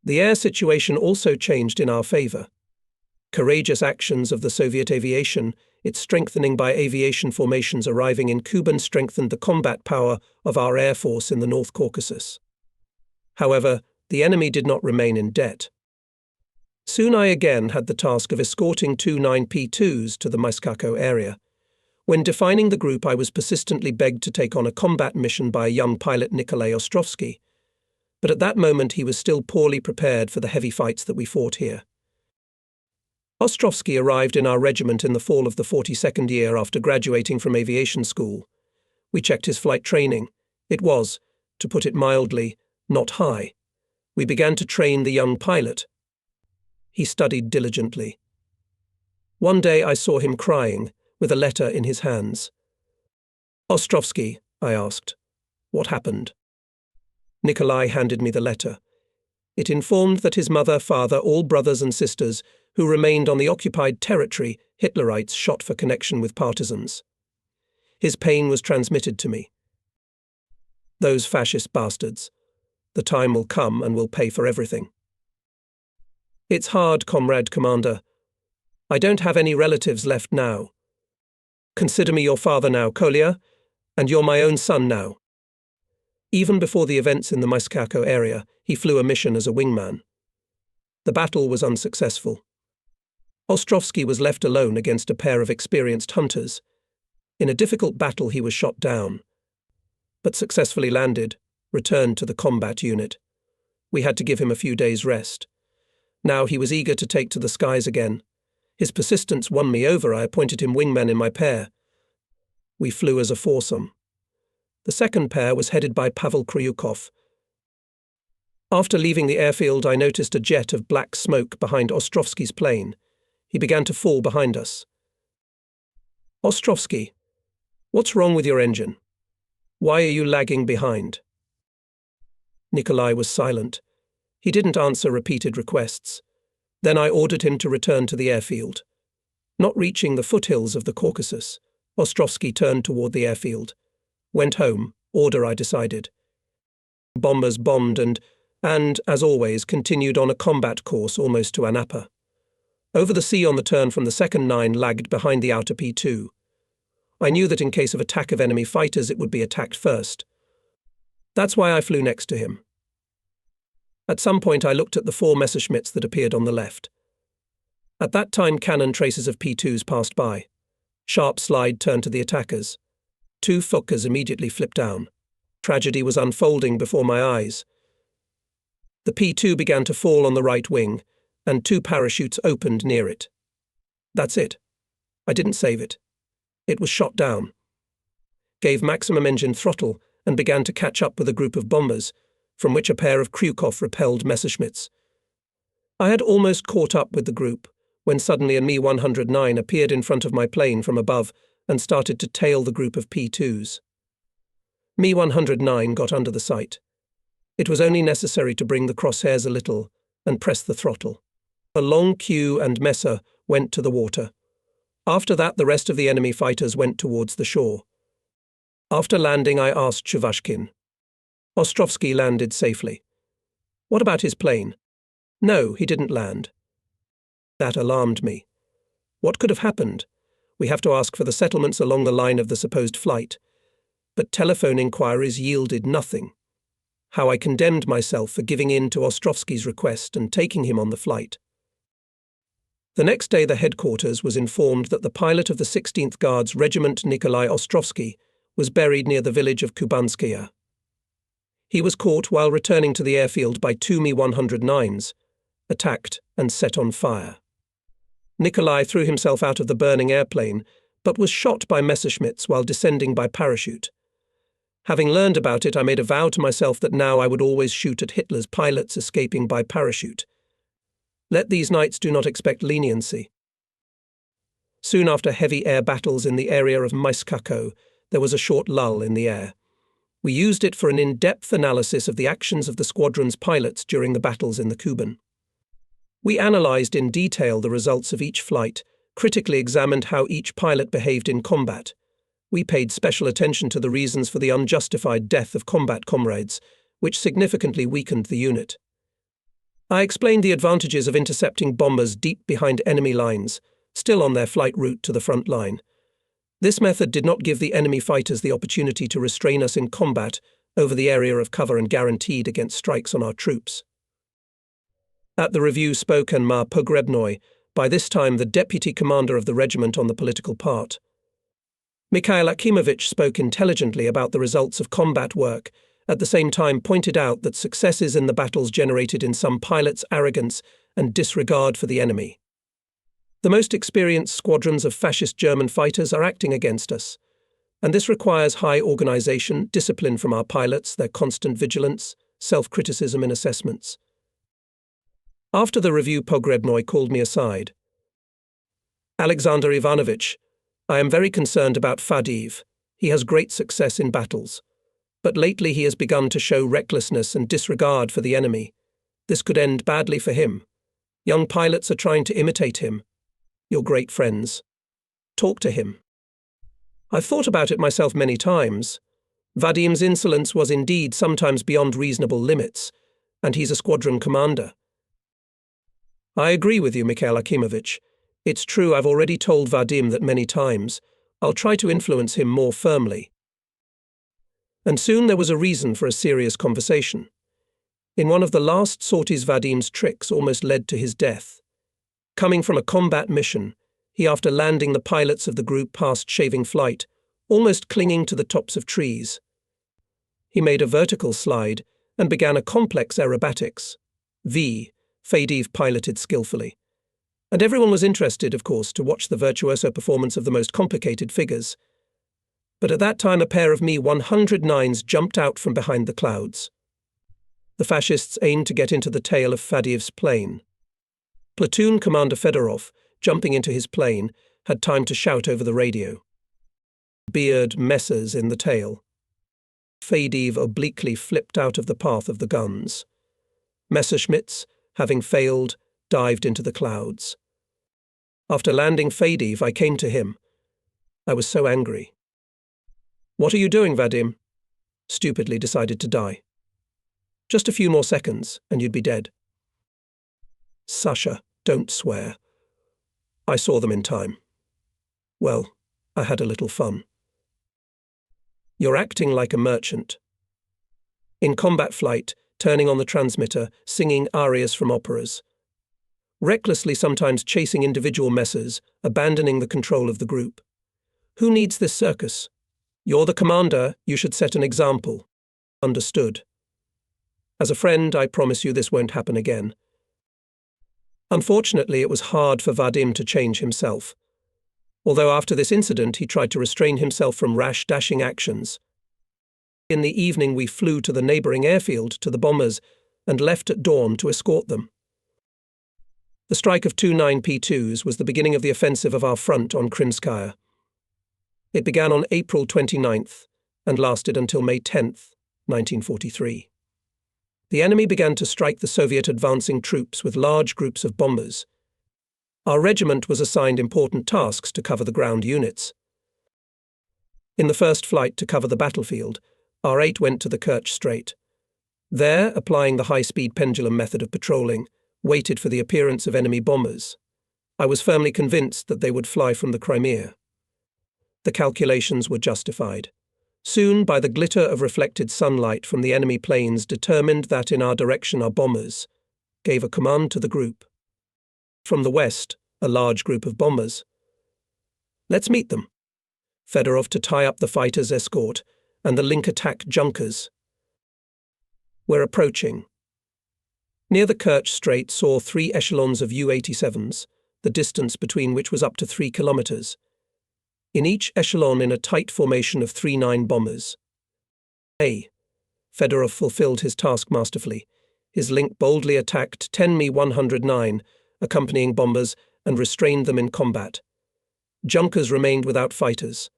The air situation also changed in our favor. Courageous actions of the Soviet aviation, its strengthening by aviation formations arriving in Kuban, strengthened the combat power of our Air Force in the North Caucasus. However, the enemy did not remain in debt. Soon I again had the task of escorting 2 9P2s to the Maiskako area. When defining the group, I was persistently begged to take on a combat mission by a young pilot, Nikolai Ostrovsky. But at that moment he was still poorly prepared for the heavy fights that we fought here. Ostrovsky arrived in our regiment in the fall of the 42nd year after graduating from aviation school. We checked his flight training. It was, to put it mildly, not high. We began to train the young pilot. He studied diligently. One day I saw him crying, with a letter in his hands. "Ostrovsky," I asked, "what happened?" Nikolai handed me the letter. It informed that his mother, father, all brothers and sisters who remained on the occupied territory, Hitlerites, shot for connection with partisans. His pain was transmitted to me. Those fascist bastards. The time will come and will pay for everything. It's hard, comrade commander. I don't have any relatives left now. Consider me your father now, Kolya, and you're my own son now. Even before the events in the Maiskako area, he flew a mission as a wingman. The battle was unsuccessful. Ostrovsky was left alone against a pair of experienced hunters. In a difficult battle he was shot down, but successfully landed, returned to the combat unit. We had to give him a few days' rest. Now he was eager to take to the skies again. His persistence won me over. I appointed him wingman in my pair. We flew as a foursome. The second pair was headed by Pavel Kryukov. After leaving the airfield, I noticed a jet of black smoke behind Ostrovsky's plane. He began to fall behind us. Ostrovsky, what's wrong with your engine? Why are you lagging behind? Nikolai was silent. He didn't answer repeated requests. Then I ordered him to return to the airfield. Not reaching the foothills of the Caucasus, Ostrovsky turned toward the airfield. Went home, order I decided. Bombers bombed and, as always, continued on a combat course almost to Anapa. Over the sea on the turn from the second 9 lagged behind the outer P2. I knew that in case of attack of enemy fighters it would be attacked first. That's why I flew next to him. At some point I looked at the 4 Messerschmitts that appeared on the left. At that time cannon traces of P2s passed by. Sharp slide turned to the attackers. 2 Fokkers immediately flipped down. Tragedy was unfolding before my eyes. The P2 began to fall on the right wing, and 2 parachutes opened near it. That's it. I didn't save it. It was shot down. Gave maximum engine throttle and began to catch up with a group of bombers, from which a pair of Kryukov repelled Messerschmitts. I had almost caught up with the group, when suddenly a Mi-109 appeared in front of my plane from above and started to tail the group of P2s. Mi-109 got under the sight. It was only necessary to bring the crosshairs a little and press the throttle. A long queue and Messer went to the water. After that, the rest of the enemy fighters went towards the shore. After landing, I asked Chuvashkin. Ostrovsky landed safely. What about his plane? No, he didn't land. That alarmed me. What could have happened? We have to ask for the settlements along the line of the supposed flight. But telephone inquiries yielded nothing. How I condemned myself for giving in to Ostrovsky's request and taking him on the flight. The next day the headquarters was informed that the pilot of the 16th Guards Regiment Nikolai Ostrovsky was buried near the village of Kubanskaya. He was caught while returning to the airfield by 2 Mi-109s, attacked and set on fire. Nikolai threw himself out of the burning airplane, but was shot by Messerschmitts while descending by parachute. Having learned about it, I made a vow to myself that now I would always shoot at Hitler's pilots escaping by parachute. Let these knights do not expect leniency. Soon after heavy air battles in the area of Myskako, there was a short lull in the air. We used it for an in-depth analysis of the actions of the squadron's pilots during the battles in the Kuban. We analysed in detail the results of each flight, critically examined how each pilot behaved in combat. We paid special attention to the reasons for the unjustified death of combat comrades, which significantly weakened the unit. I explained the advantages of intercepting bombers deep behind enemy lines, still on their flight route to the front line. This method did not give the enemy fighters the opportunity to restrain us in combat over the area of cover and guaranteed against strikes on our troops. At the review spoke Enmar Pogrebnoy, by this time the deputy commander of the regiment on the political part. Mikhail Akimovich spoke intelligently about the results of combat work, at the same time pointed out that successes in the battles generated in some pilots' arrogance and disregard for the enemy. The most experienced squadrons of fascist German fighters are acting against us, and this requires high organisation, discipline from our pilots, their constant vigilance, self-criticism in assessments. After the review, Pogrebnoy called me aside. Alexander Ivanovich, I am very concerned about Fadiev. He has great success in battles. But lately he has begun to show recklessness and disregard for the enemy. This could end badly for him. Young pilots are trying to imitate him. Your great friends. Talk to him. I've thought about it myself many times. Vadim's insolence was indeed sometimes beyond reasonable limits, and he's a squadron commander. I agree with you, Mikhail Akimovich. It's true I've already told Vadim that many times. I'll try to influence him more firmly. And soon there was a reason for a serious conversation. In one of the last sorties, Vadim's tricks almost led to his death. Coming from a combat mission, he, after landing the pilots of the group past shaving flight, almost clinging to the tops of trees. He made a vertical slide and began a complex aerobatics. Fadiev piloted skillfully. And everyone was interested, of course, to watch the virtuoso performance of the most complicated figures. But at that time a pair of Mi-109s jumped out from behind the clouds. The fascists aimed to get into the tail of Fadiev's plane. Platoon Commander Fedorov, jumping into his plane, had time to shout over the radio, beard messers in the tail. Fadeve obliquely flipped out of the path of the guns. Messerschmitts, having failed, dived into the clouds. After landing Fadeve, I came to him. I was so angry. "What are you doing, Vadim?" Stupidly decided to die. "Just a few more seconds, and you'd be dead." "Sasha, don't swear. I saw them in time. Well, I had a little fun." "You're acting like a merchant." In combat flight, turning on the transmitter, singing arias from operas. Recklessly sometimes chasing individual messers, abandoning the control of the group. Who needs this circus? You're the commander, you should set an example. Understood. As a friend, I promise you this won't happen again. Unfortunately, it was hard for Vadim to change himself. Although after this incident he tried to restrain himself from rash, dashing actions. In the evening we flew to the neighbouring airfield to the bombers and left at dawn to escort them. The strike of 2 9P2s was the beginning of the offensive of our front on Krimskaya. It began on April 29th and lasted until May 10th, 1943. The enemy began to strike the Soviet advancing troops with large groups of bombers. Our regiment was assigned important tasks to cover the ground units. In the first flight to cover the battlefield, our 8 went to the Kerch Strait. There, applying the high-speed pendulum method of patrolling, waited for the appearance of enemy bombers. I was firmly convinced that they would fly from the Crimea. The calculations were justified. Soon, by the glitter of reflected sunlight from the enemy planes determined that in our direction are bombers, gave a command to the group. From the west, a large group of bombers. "Let's meet them." Fedorov to tie up the fighters' escort and the link attack junkers. We're approaching. Near the Kerch Strait saw 3 echelons of U-87s, the distance between which was up to 3 kilometers. In each echelon in a tight formation of 3-9 bombers. Fedorov fulfilled his task masterfully. His link boldly attacked 10 Mi-109, accompanying bombers, and restrained them in combat. Junkers remained without fighters.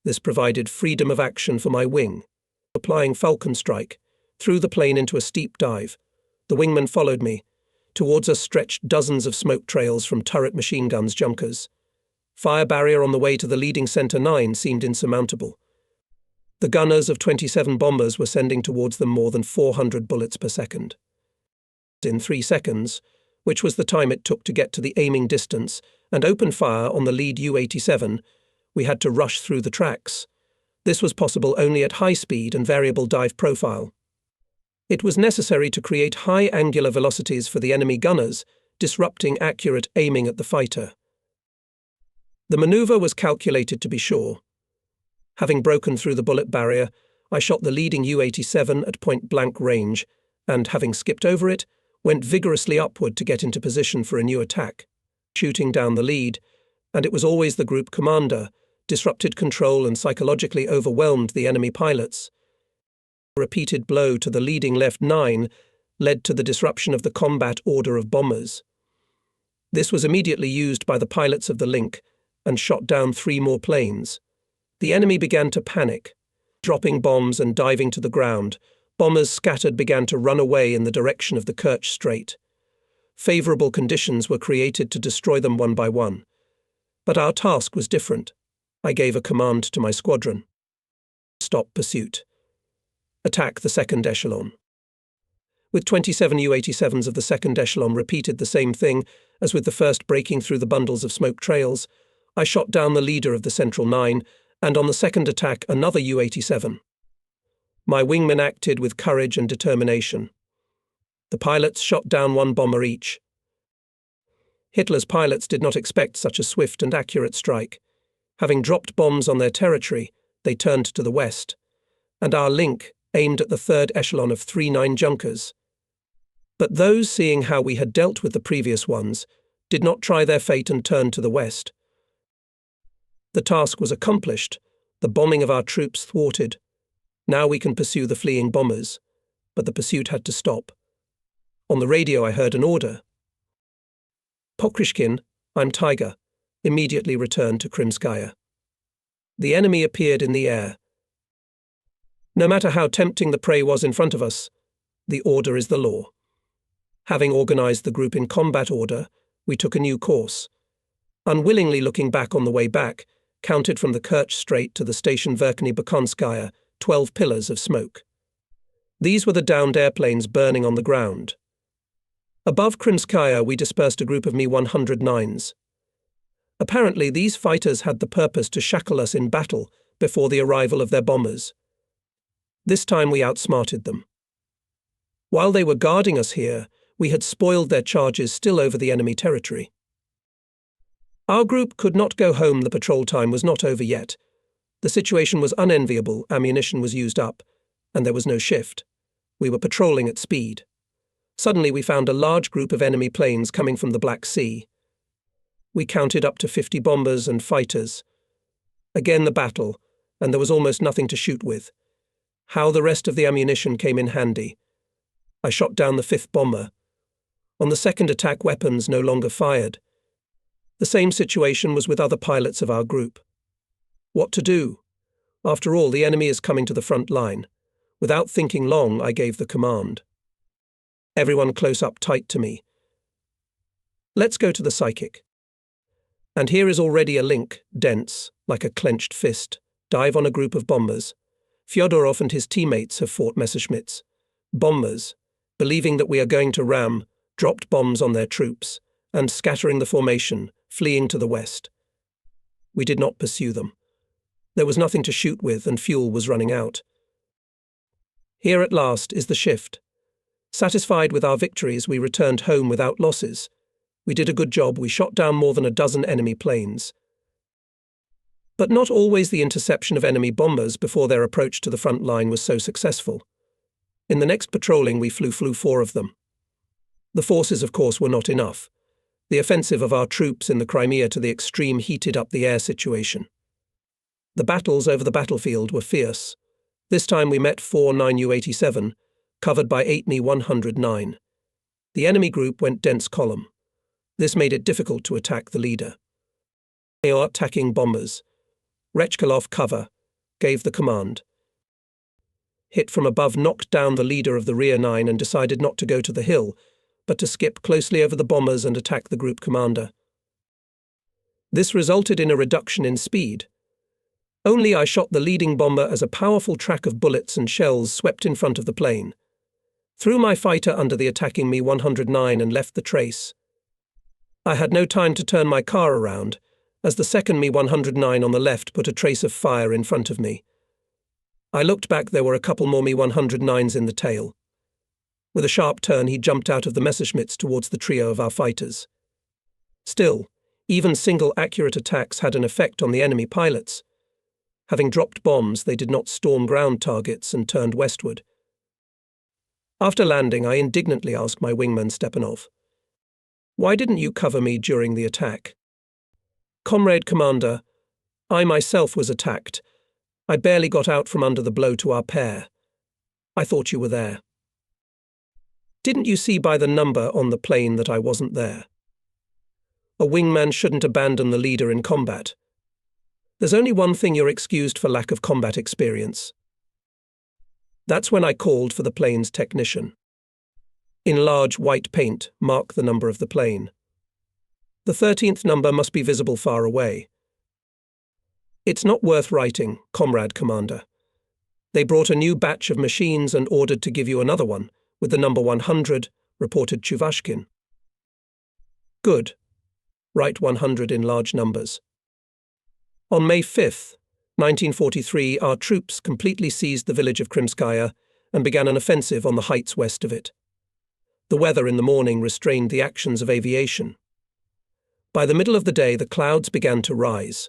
This provided freedom of action for my wing. Applying Falcon Strike, threw the plane into a steep dive. The wingman followed me. Towards us stretched dozens of smoke trails from turret machine guns junkers. Fire barrier on the way to the leading Center 9 seemed insurmountable. The gunners of 27 bombers were sending towards them more than 400 bullets per second. In 3 seconds, which was the time it took to get to the aiming distance and open fire on the lead U-87, we had to rush through the tracks. This was possible only at high speed and variable dive profile. It was necessary to create high angular velocities for the enemy gunners, disrupting accurate aiming at the fighter. The maneuver was calculated to be sure. Having broken through the bullet barrier, I shot the leading U-87 at point-blank range and, having skipped over it, went vigorously upward to get into position for a new attack, shooting down the lead, and it was always the group commander, disrupted control and psychologically overwhelmed the enemy pilots. A repeated blow to the leading left 9 led to the disruption of the combat order of bombers. This was immediately used by the pilots of the link and shot down 3 more planes. The enemy began to panic. Dropping bombs and diving to the ground, bombers scattered began to run away in the direction of the Kerch Strait. Favourable conditions were created to destroy them one by one. But our task was different. I gave a command to my squadron. Stop pursuit. Attack the second echelon. With 27 U-87s of the second echelon repeated the same thing as with the first breaking through the bundles of smoke trails, I shot down the leader of the Central 9, and on the second attack another U-87. My wingmen acted with courage and determination. The pilots shot down 1 bomber each. Hitler's pilots did not expect such a swift and accurate strike. Having dropped bombs on their territory, they turned to the west, and our link aimed at the third echelon of 3-9 junkers. But those, seeing how we had dealt with the previous ones, did not try their fate and turned to the west. The task was accomplished, the bombing of our troops thwarted. Now we can pursue the fleeing bombers, but the pursuit had to stop. On the radio I heard an order. "Pokrishkin, I'm Tiger. Immediately return to Krimskaya." The enemy appeared in the air. No matter how tempting the prey was in front of us, the order is the law. Having organized the group in combat order, we took a new course. Unwillingly looking back on the way back, counted from the Kerch Strait to the station Verkhny Bekonskaya 12 pillars of smoke. These were the downed airplanes burning on the ground. Above Krimskaya, we dispersed a group of Mi-109s. Apparently, these fighters had the purpose to shackle us in battle before the arrival of their bombers. This time we outsmarted them. While they were guarding us here, we had spoiled their charges still over the enemy territory. Our group could not go home. The patrol time was not over yet. The situation was unenviable, ammunition was used up, and there was no shift. We were patrolling at speed. Suddenly we found a large group of enemy planes coming from the Black Sea. We counted up to 50 bombers and fighters. Again the battle, and there was almost nothing to shoot with. How the rest of the ammunition came in handy. I shot down the 5th bomber. On the second attack, weapons no longer fired. The same situation was with other pilots of our group. What to do? After all, the enemy is coming to the front line. Without thinking long, I gave the command. Everyone close up tight to me. Let's go to the psychic. And here is already a link, dense, like a clenched fist. Dive on a group of bombers. Fyodorov and his teammates have fought Messerschmitts. Bombers, believing that we are going to ram, dropped bombs on their troops, and scattering the formation, fleeing to the west. We did not pursue them. There was nothing to shoot with and fuel was running out. Here at last is the shift. Satisfied with our victories, we returned home without losses. We did a good job. We shot down more than a dozen enemy planes. But not always the interception of enemy bombers before their approach to the front line was so successful. In the next patrolling, we flew 4 of them. The forces, of course, were not enough. The offensive of our troops in the Crimea to the extreme heated up the air situation. The battles over the battlefield were fierce. This time we met 4 9U-87, covered by 8 Mi-109. The enemy group went dense column. This made it difficult to attack the leader. They are attacking bombers. Rechkalov, cover, gave the command. Hit from above knocked down the leader of the rear 9 and decided not to go to the hill, but to skip closely over the bombers and attack the group commander. This resulted in a reduction in speed. Only I shot the leading bomber as a powerful track of bullets and shells swept in front of the plane. Threw my fighter under the attacking Mi-109 and left the trace. I had no time to turn my car around, as the second Mi-109 on the left put a trace of fire in front of me. I looked back. There were a couple more Mi-109s in the tail. With a sharp turn, he jumped out of the Messerschmitts towards the trio of our fighters. Still, even single accurate attacks had an effect on the enemy pilots. Having dropped bombs, they did not storm ground targets and turned westward. After landing, I indignantly asked my wingman Stepanov, "Why didn't you cover me during the attack?" "Comrade Commander, I myself was attacked. I barely got out from under the blow to our pair. I thought you were there." "Didn't you see by the number on the plane that I wasn't there?" "A wingman shouldn't abandon the leader in combat. There's only one thing: you're excused for lack of combat experience." That's when I called for the plane's technician. In large white paint, mark the number of the plane. The 13th number must be visible far away. "It's not worth writing, Comrade Commander. They brought a new batch of machines and ordered to give you another one, with the number 100, reported Chuvashkin." "Good. Write 100 in large numbers." On May 5, 1943, our troops completely seized the village of Krimskaya and began an offensive on the heights west of it. The weather in the morning restrained the actions of aviation. By the middle of the day, the clouds began to rise.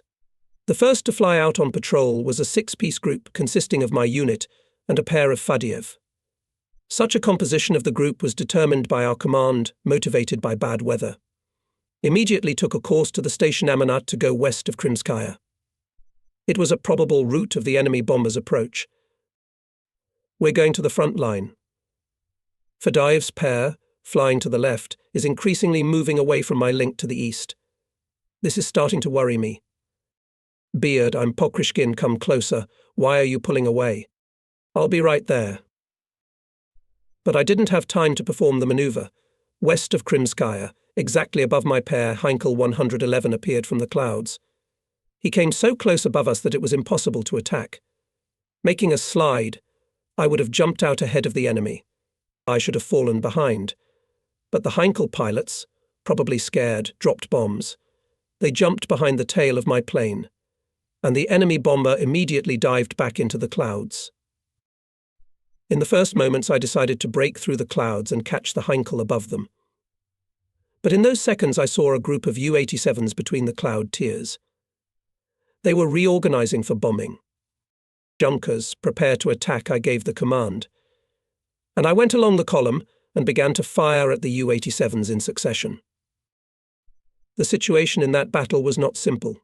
The first to fly out on patrol was a 6-piece group consisting of my unit and a pair of Fadiev. Such a composition of the group was determined by our command, motivated by bad weather. Immediately took a course to the station Amanat to go west of Krimskaya. It was a probable route of the enemy bombers' approach. "We're going to the front line." Fadiev's pair, flying to the left, is increasingly moving away from my link to the east. This is starting to worry me. Beard, I'm Pokrishkin, come closer. Why are you pulling away? I'll be right there. But I didn't have time to perform the maneuver. West of Krimskaya, exactly above my pair, Heinkel 111 appeared from the clouds. He came so close above us that it was impossible to attack. Making a slide, I would have jumped out ahead of the enemy. I should have fallen behind. But the Heinkel pilots, probably scared, dropped bombs. They jumped behind the tail of my plane, and the enemy bomber immediately dived back into the clouds. In the first moments, I decided to break through the clouds and catch the Heinkel above them. But in those seconds, I saw a group of U-87s between the cloud tiers. They were reorganizing for bombing. Junkers, prepare to attack, I gave the command. And I went along the column and began to fire at the U-87s in succession. The situation in that battle was not simple.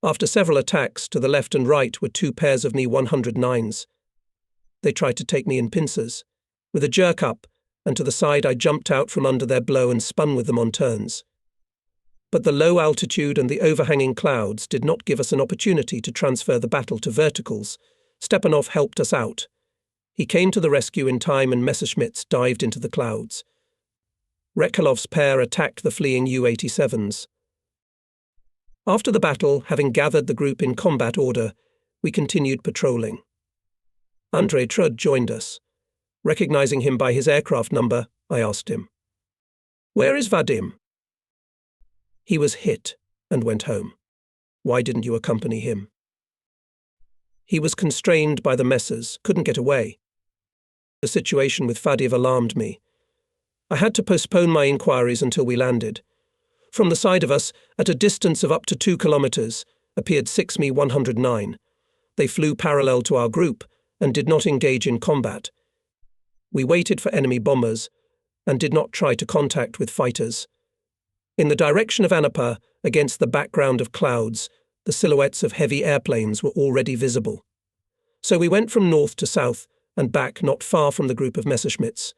After several attacks, to the left and right were two pairs of Mi-109s. They tried to take me in pincers. With a jerk up, and to the side I jumped out from under their blow and spun with them on turns. But the low altitude and the overhanging clouds did not give us an opportunity to transfer the battle to verticals. Stepanov helped us out. He came to the rescue in time and Messerschmitts dived into the clouds. Rekhalov's pair attacked the fleeing U-87s. After the battle, having gathered the group in combat order, we continued patrolling. Andrei Trud joined us. Recognizing him by his aircraft number, I asked him, "Where is Vadim?" He was hit and went home. Why didn't you accompany him? He was constrained by the Messers, couldn't get away. The situation with Fadiev alarmed me. I had to postpone my inquiries until we landed. From the side of us, at a distance of up to 2 kilometers, appeared 6 Mi-109. They flew parallel to our group and did not engage in combat. We waited for enemy bombers and did not try to contact with fighters. In the direction of Anapa, against the background of clouds, the silhouettes of heavy airplanes were already visible. So we went from north to south and back not far from the group of Messerschmitts.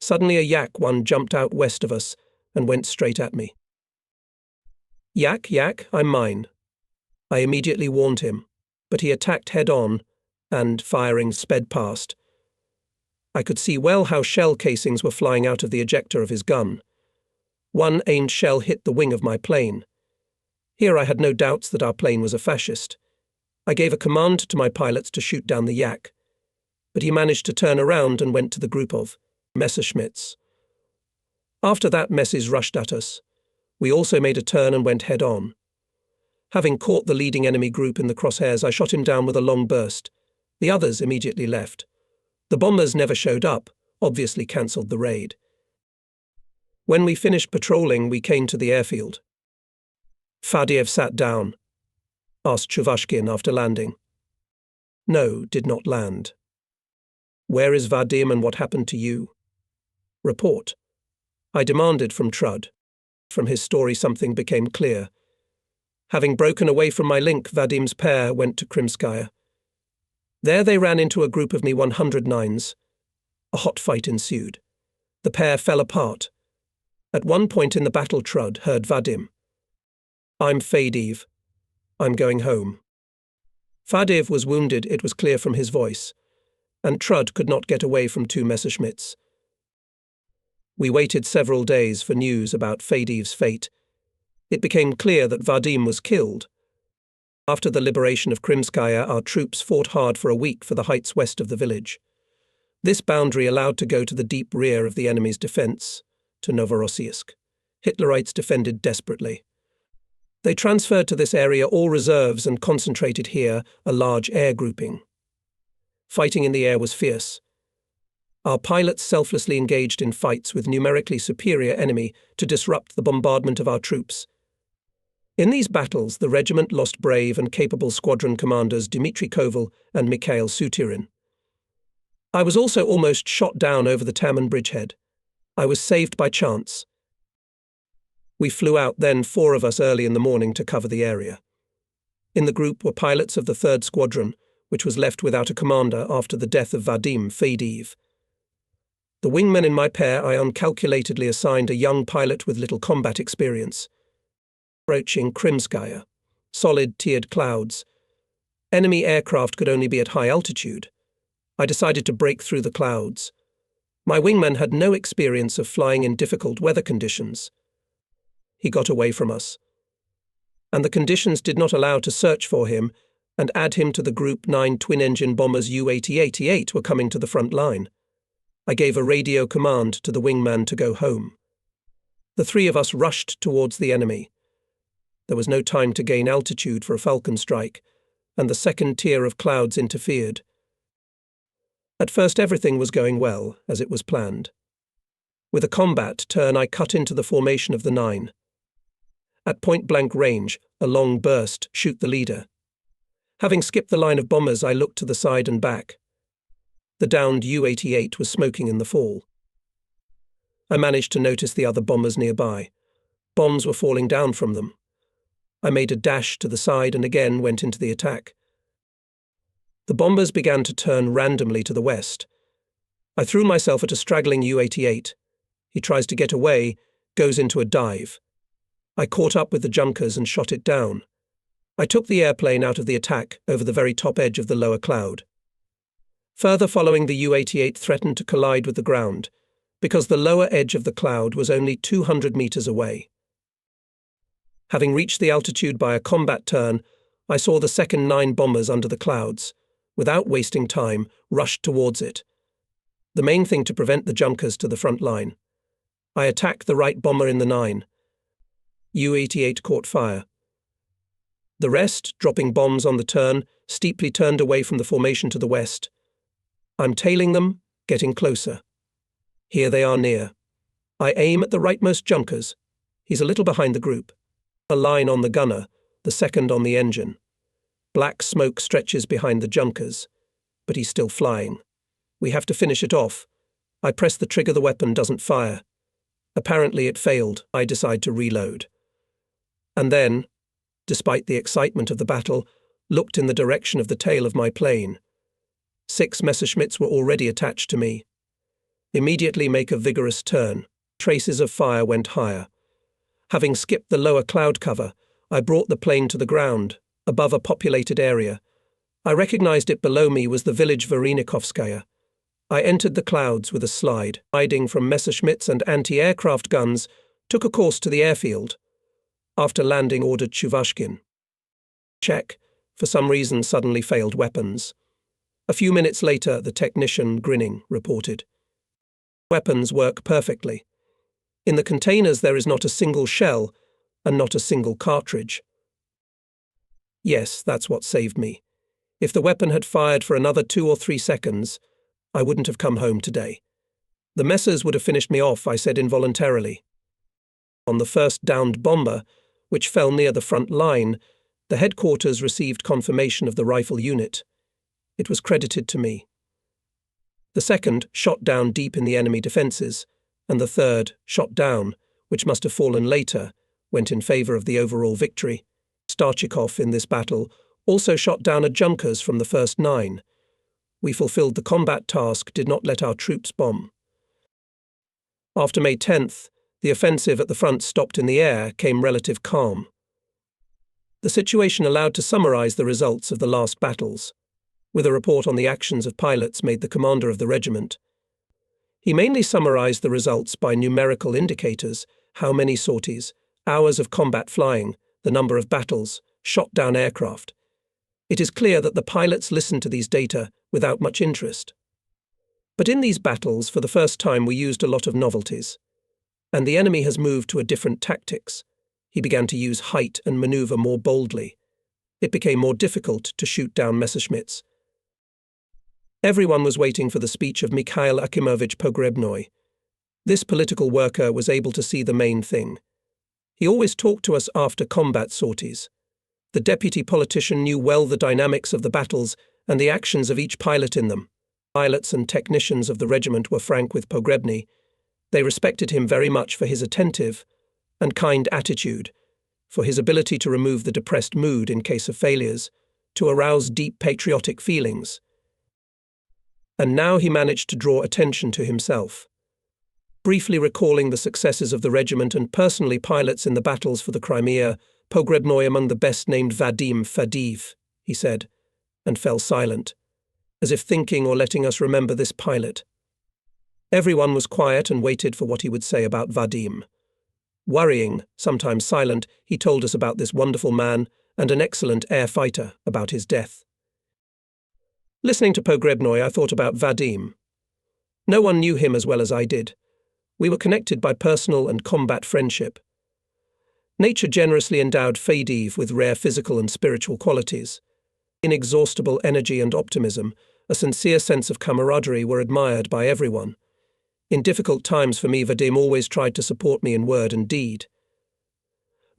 Suddenly a Yak-1 jumped out west of us and went straight at me. Yak, I'm mine." I immediately warned him, but he attacked head-on and, firing, sped past. I could see well how shell casings were flying out of the ejector of his gun. One aimed shell hit the wing of my plane. Here I had no doubts that our plane was a fascist. I gave a command to my pilots to shoot down the Yak, but he managed to turn around and went to the group of Messerschmitts. After that, Messes rushed at us. We also made a turn and went head-on. Having caught the leading enemy group in the crosshairs, I shot him down with a long burst. The others immediately left. The bombers never showed up, obviously cancelled the raid. When we finished patrolling, we came to the airfield. "Fadiev sat down?" asked Chuvashkin after landing. "No, did not land." "Where is Vadim and what happened to you?" "Report." I demanded from Trud. From his story something became clear. Having broken away from my link, Vadim's pair went to Krimskaya. There they ran into a group of Mi-109s. A hot fight ensued. The pair fell apart. At one point in the battle, Trud heard Vadim. "I'm Fadiev. I'm going home." Fadiev was wounded, it was clear from his voice, and Trud could not get away from 2 Messerschmitts. We waited several days for news about Fadiev's fate. It became clear that Vadim was killed. After the liberation of Krimskaya, our troops fought hard for a week for the heights west of the village. This boundary allowed to go to the deep rear of the enemy's defence, to Novorossiysk. Hitlerites defended desperately. They transferred to this area all reserves and concentrated here a large air grouping. Fighting in the air was fierce. Our pilots selflessly engaged in fights with numerically superior enemy to disrupt the bombardment of our troops. In these battles, the regiment lost brave and capable squadron commanders Dmitry Koval and Mikhail Sutirin. I was also almost shot down over the Taman bridgehead. I was saved by chance. We flew out then, 4 of us early in the morning, to cover the area. In the group were pilots of the 3rd Squadron, which was left without a commander after the death of Vadim Fadiev. The wingman in my pair, I uncalculatedly assigned a young pilot with little combat experience. Approaching Krimskaya. solid tiered clouds. Enemy aircraft could only be at high altitude. I decided to break through the clouds. My wingman had no experience of flying in difficult weather conditions. He got away from us, and the conditions did not allow to search for him and add him to the Group 9 twin-engine bombers U-8088 were coming to the front line. I gave a radio command to the wingman to go home. The three of us rushed towards the enemy. There was no time to gain altitude for a falcon strike, and the second tier of clouds interfered. At first everything was going well, as it was planned. With a combat turn, I cut into the formation of the 9. At point-blank range, a long burst, shoot the leader. Having skipped the line of bombers, I looked to the side and back. The downed U-88 was smoking in the fall. I managed to notice the other bombers nearby. Bombs were falling down from them. I made a dash to the side and again went into the attack. The bombers began to turn randomly to the west. I threw myself at a straggling U-88. He tries to get away, goes into a dive. I caught up with the junkers and shot it down. I took the airplane out of the attack over the very top edge of the lower cloud. Further following, the U-88 threatened to collide with the ground, because the lower edge of the cloud was only 200 meters away. Having reached the altitude by a combat turn, I saw the second 9 bombers under the clouds. Without wasting time, rushed towards it. The main thing to prevent the junkers to the front line. I attacked the right bomber in the 9. U-88 caught fire. The rest, dropping bombs on the turn, steeply turned away from the formation to the west. I'm tailing them, getting closer. Here they are near. I aim at the rightmost junkers. He's a little behind the group. A line on the gunner, the second on the engine. Black smoke stretches behind the junkers, but he's still flying. We have to finish it off. I press the trigger, the weapon doesn't fire. Apparently it failed. I decide to reload. And then, despite the excitement of the battle, looked in the direction of the tail of my plane. 6 Messerschmitts were already attached to me. Immediately make a vigorous turn. Traces of fire went higher. Having skipped the lower cloud cover, I brought the plane to the ground, above a populated area. I recognized it below me was the village Varenikovskaya. I entered the clouds with a slide, hiding from Messerschmitts and anti-aircraft guns, took a course to the airfield. After landing, ordered Chuvashkin. Check. For some reason, suddenly failed weapons. A few minutes later, the technician, grinning, reported. Weapons work perfectly. In the containers there is not a single shell and not a single cartridge. Yes, that's what saved me. If the weapon had fired for another 2 or 3 seconds, I wouldn't have come home today. The Messers would have finished me off, I said involuntarily. On the first downed bomber, which fell near the front line, the headquarters received confirmation of the rifle unit. It was credited to me. The second shot down deep in the enemy defences, and the third, shot down, which must have fallen later, went in favour of the overall victory. Starchikov in this battle also shot down a junkers from the first 9. We fulfilled the combat task, did not let our troops bomb. After May 10th, the offensive at the front stopped in the air, came relative calm. The situation allowed to summarise the results of the last battles, with a report on the actions of pilots made the commander of the regiment. He mainly summarised the results by numerical indicators, how many sorties, hours of combat flying, the number of battles, shot down aircraft. It is clear that the pilots listened to these data without much interest. But in these battles, for the first time, we used a lot of novelties. And the enemy has moved to a different tactics. He began to use height and manoeuvre more boldly. It became more difficult to shoot down Messerschmitts. Everyone was waiting for the speech of Mikhail Akimovich Pogrebnoy. This political worker was able to see the main thing. He always talked to us after combat sorties. The deputy politician knew well the dynamics of the battles and the actions of each pilot in them. Pilots and technicians of the regiment were frank with Pogrebny. They respected him very much for his attentive and kind attitude, for his ability to remove the depressed mood in case of failures, to arouse deep patriotic feelings. And now he managed to draw attention to himself. Briefly recalling the successes of the regiment and personally pilots in the battles for the Crimea, Pogrebnoy among the best named Vadim Fadiv, he said, and fell silent, as if thinking or letting us remember this pilot. Everyone was quiet and waited for what he would say about Vadim. Worrying, sometimes silent, he told us about this wonderful man and an excellent air fighter, about his death. Listening to Pogrebnoy, I thought about Vadim. No one knew him as well as I did. We were connected by personal and combat friendship. Nature generously endowed Fadiv with rare physical and spiritual qualities. Inexhaustible energy and optimism, a sincere sense of camaraderie were admired by everyone. In difficult times for me, Vadim always tried to support me in word and deed.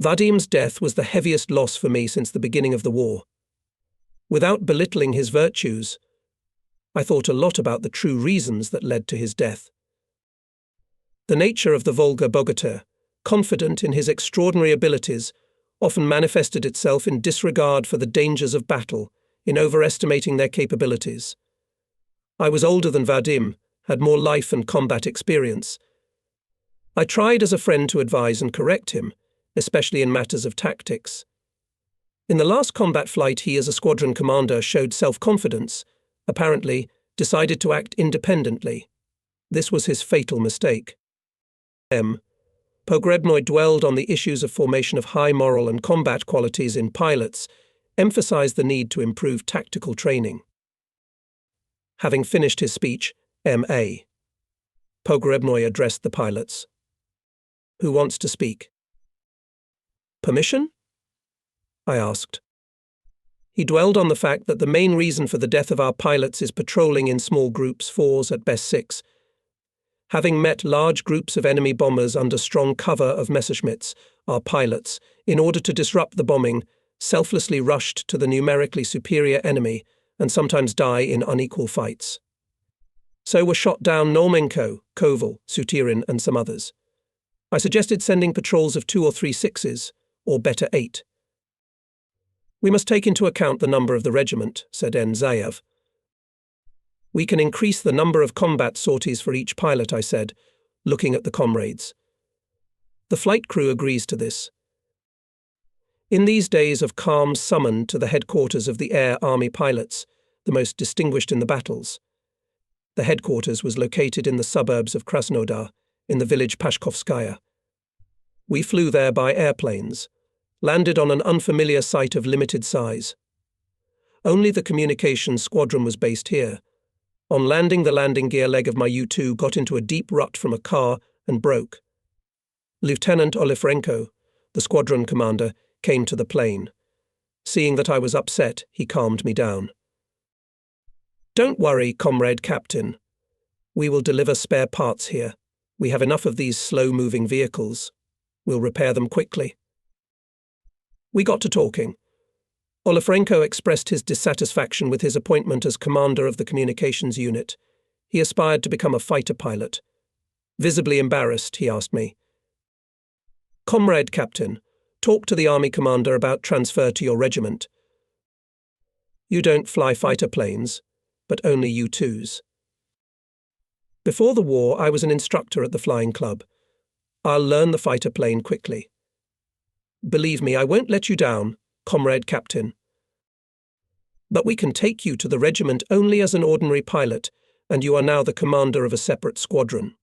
Vadim's death was the heaviest loss for me since the beginning of the war. Without belittling his virtues, I thought a lot about the true reasons that led to his death. The nature of the Volga bogatyr, confident in his extraordinary abilities, often manifested itself in disregard for the dangers of battle, in overestimating their capabilities. I was older than Vadim, had more life and combat experience. I tried as a friend to advise and correct him, especially in matters of tactics. In the last combat flight, he, as a squadron commander, showed self-confidence, apparently decided to act independently. This was his fatal mistake. Pogrebnoy dwelled on the issues of formation of high moral and combat qualities in pilots, emphasized the need to improve tactical training. Having finished his speech, M.A. Pogrebnoy addressed the pilots. Who wants to speak? Permission? I asked. He dwelled on the fact that the main reason for the death of our pilots is patrolling in small groups, 4s at best 6. Having met large groups of enemy bombers under strong cover of Messerschmitts, our pilots, in order to disrupt the bombing, selflessly rushed to the numerically superior enemy and sometimes die in unequal fights. So were shot down Normenko, Koval, Suturin and some others. I suggested sending patrols of 2 or 3 6s, or better 8. We must take into account the number of the regiment, said N. Zayev. We can increase the number of combat sorties for each pilot, I said, looking at the comrades. The flight crew agrees to this. In these days of calm summoned to the headquarters of the Air Army pilots, the most distinguished in the battles. The headquarters was located in the suburbs of Krasnodar, in the village Pashkovskaya. We flew there by airplanes, landed on an unfamiliar site of limited size. Only the communications squadron was based here. On landing, the landing gear leg of my U-2 got into a deep rut from a car and broke. Lieutenant Olifrenko, the squadron commander, came to the plane. Seeing that I was upset, he calmed me down. Don't worry, comrade captain. We will deliver spare parts here. We have enough of these slow-moving vehicles. We'll repair them quickly. We got to talking. Olifrenko expressed his dissatisfaction with his appointment as commander of the communications unit. He aspired to become a fighter pilot. Visibly embarrassed, he asked me, "Comrade captain, talk to the army commander about transfer to your regiment. You don't fly fighter planes, but only U-2s. Before the war, I was an instructor at the flying club. I'll learn the fighter plane quickly. Believe me, I won't let you down, comrade captain. But we can take you to the regiment only as an ordinary pilot, and you are now the commander of a separate squadron."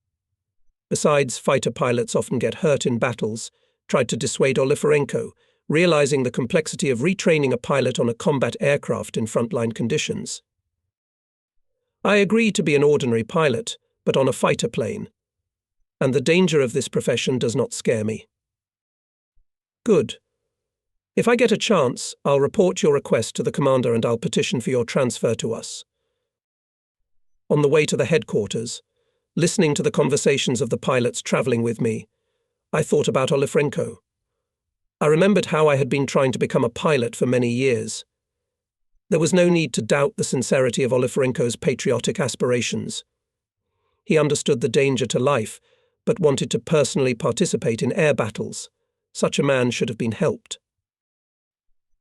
Besides, fighter pilots often get hurt in battles, tried to dissuade Olifrenko, realizing the complexity of retraining a pilot on a combat aircraft in frontline conditions. I agreed to be an ordinary pilot, but on a fighter plane, and the danger of this profession does not scare me. Good. If I get a chance, I'll report your request to the commander and I'll petition for your transfer to us. On the way to the headquarters, listening to the conversations of the pilots travelling with me, I thought about Olifrenko. I remembered how I had been trying to become a pilot for many years. There was no need to doubt the sincerity of Olifrenko's patriotic aspirations. He understood the danger to life, but wanted to personally participate in air battles. Such a man should have been helped.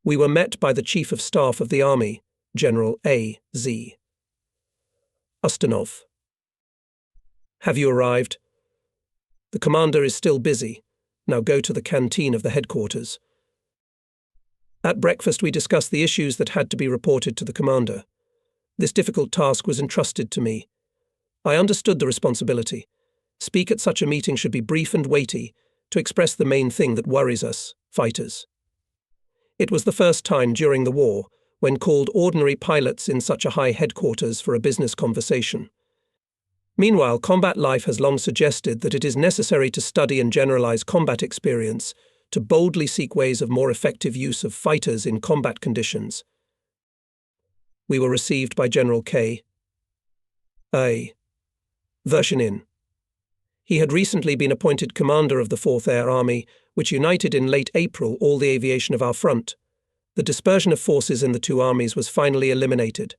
We were met by the Chief of Staff of the Army, General A.Z. Ustinov. Have you arrived? The commander is still busy. Now go to the canteen of the headquarters. At breakfast, we discussed the issues that had to be reported to the commander. This difficult task was entrusted to me. I understood the responsibility. Speak at such a meeting should be brief and weighty, to express the main thing that worries us, fighters. It was the first time during the war when called ordinary pilots in such a high headquarters for a business conversation. Meanwhile, combat life has long suggested that it is necessary to study and generalize combat experience to boldly seek ways of more effective use of fighters in combat conditions. We were received by General K. A. Vershinin. He had recently been appointed commander of the 4th Air Army, which united in late April all the aviation of our front. The dispersion of forces in the two armies was finally eliminated.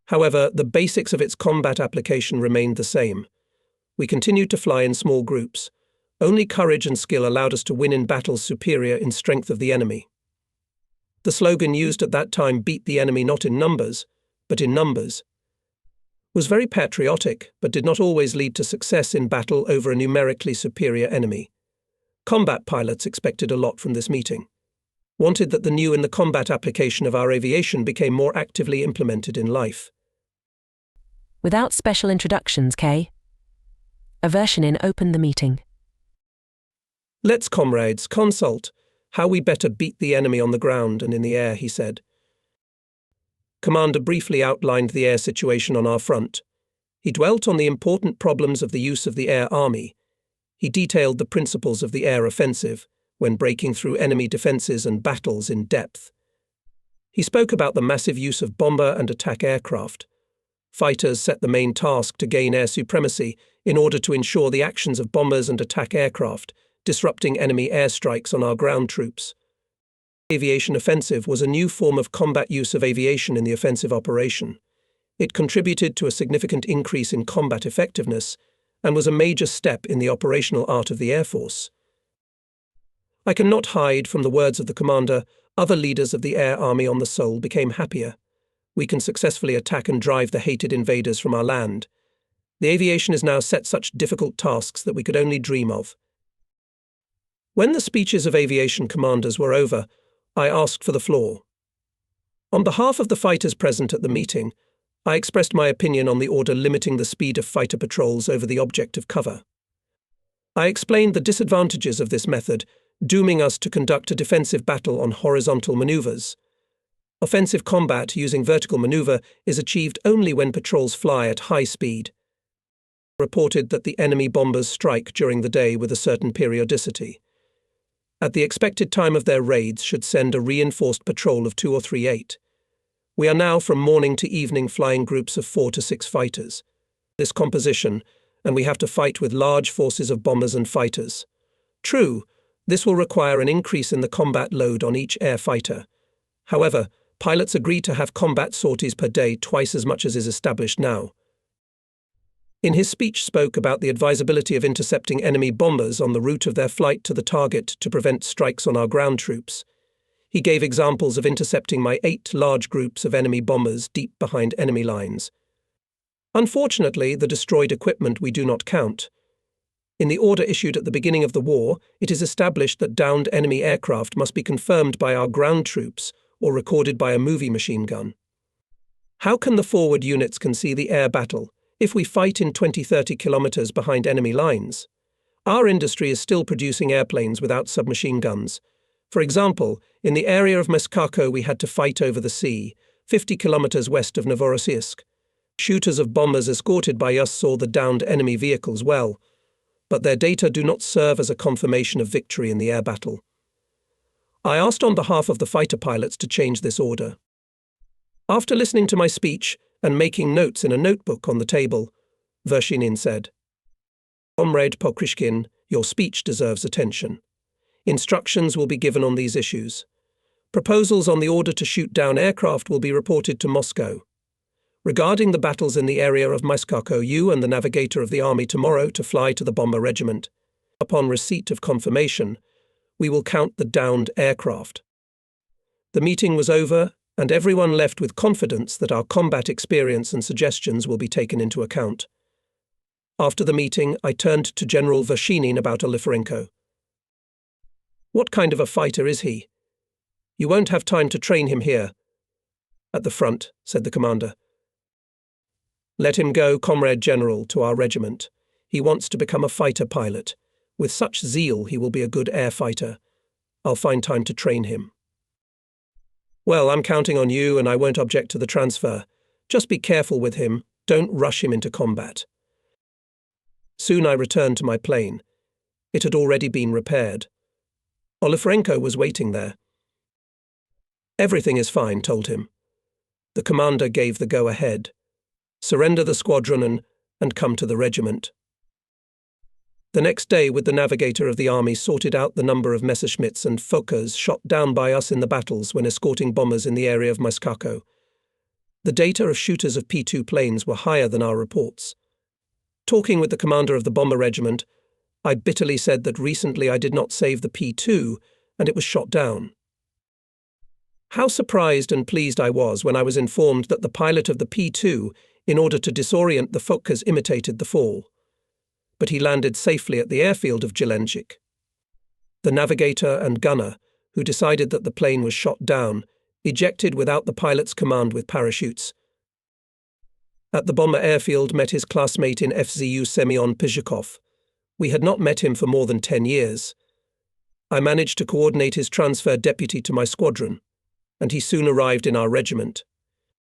However, the basics of its combat application remained the same. We continued to fly in small groups. Only courage and skill allowed us to win in battles superior in strength of the enemy. The slogan used at that time, "Beat the enemy not in numbers, but in numbers," was very patriotic, but did not always lead to success in battle over a numerically superior enemy. Combat pilots expected a lot from this meeting. Wanted that the new in the combat application of our aviation became more actively implemented in life. Without special introductions, K. Vershinin opened the meeting. "Let's, comrades, consult how we better beat the enemy on the ground and in the air," he said. Commander briefly outlined the air situation on our front. He dwelt on the important problems of the use of the air army. He detailed the principles of the air offensive when breaking through enemy defenses and battles in depth. He spoke about the massive use of bomber and attack aircraft. Fighters set the main task to gain air supremacy in order to ensure the actions of bombers and attack aircraft, disrupting enemy airstrikes on our ground troops. Aviation offensive was a new form of combat use of aviation in the offensive operation. It contributed to a significant increase in combat effectiveness and was a major step in the operational art of the Air Force. I cannot hide from the words of the commander, other leaders of the Air Army on the Soul became happier. We can successfully attack and drive the hated invaders from our land. The aviation has now set such difficult tasks that we could only dream of. When the speeches of aviation commanders were over, I asked for the floor. On behalf of the fighters present at the meeting, I expressed my opinion on the order limiting the speed of fighter patrols over the object of cover. I explained the disadvantages of this method, dooming us to conduct a defensive battle on horizontal maneuvers. Offensive combat using vertical maneuver is achieved only when patrols fly at high speed. Reported that the enemy bombers strike during the day with a certain periodicity. At the expected time of their raids should send a reinforced patrol of 2 or 3-8. We are now from morning to evening flying groups of 4 to 6 fighters. This composition, and we have to fight with large forces of bombers and fighters. True, this will require an increase in the combat load on each air fighter. However, pilots agree to have combat sorties per day twice as much as is established now. In his speech spoke about the advisability of intercepting enemy bombers on the route of their flight to the target to prevent strikes on our ground troops. He gave examples of intercepting my 8 large groups of enemy bombers deep behind enemy lines. Unfortunately, the destroyed equipment we do not count. In the order issued at the beginning of the war, it is established that downed enemy aircraft must be confirmed by our ground troops or recorded by a movie machine gun. How can the forward units can see the air battle if we fight in 20-30 kilometers behind enemy lines? Our industry is still producing airplanes without submachine guns. For example, in the area of Meskako we had to fight over the sea, 50 kilometers west of Novorossiysk. Shooters of bombers escorted by us saw the downed enemy vehicles well, but their data do not serve as a confirmation of victory in the air battle. I asked on behalf of the fighter pilots to change this order. After listening to my speech and making notes in a notebook on the table, Vershinin said, "Comrade Pokrishkin, your speech deserves attention. Instructions will be given on these issues. Proposals on the order to shoot down aircraft will be reported to Moscow. Regarding the battles in the area of Meskako, you and the navigator of the army tomorrow to fly to the bomber regiment. Upon receipt of confirmation, we will count the downed aircraft." The meeting was over, and everyone left with confidence that our combat experience and suggestions will be taken into account. After the meeting, I turned to General Vershinin about Oliferenko. "What kind of a fighter is he?" You won't have time to train him here. At the front, said the commander. Let him go, Comrade General, to our regiment. He wants to become a fighter pilot. With such zeal, he will be a good air fighter. I'll find time to train him. Well, I'm counting on you, and I won't object to the transfer. Just be careful with him. Don't rush him into combat. Soon I returned to my plane. It had already been repaired. Olafrenko was waiting there. Everything is fine, told him. The commander gave the go-ahead. Surrender the squadron and come to the regiment. The next day, with the navigator of the army, sorted out the number of Messerschmitts and Fokkers shot down by us in the battles when escorting bombers in the area of Moskako. The data of shooters of P-2 planes were higher than our reports. Talking with the commander of the bomber regiment, I bitterly said that recently I did not save the P-2 and it was shot down. How surprised and pleased I was when I was informed that the pilot of the P-2, in order to disorient the Fokkers, imitated the fall. But he landed safely at the airfield of Jelenchik. The navigator and gunner, who decided that the plane was shot down, ejected without the pilot's command with parachutes. At the bomber airfield met his classmate in FZU Semyon Pizhikov. We had not met him for more than 10 years. I managed to coordinate his transfer deputy to my squadron, and he soon arrived in our regiment.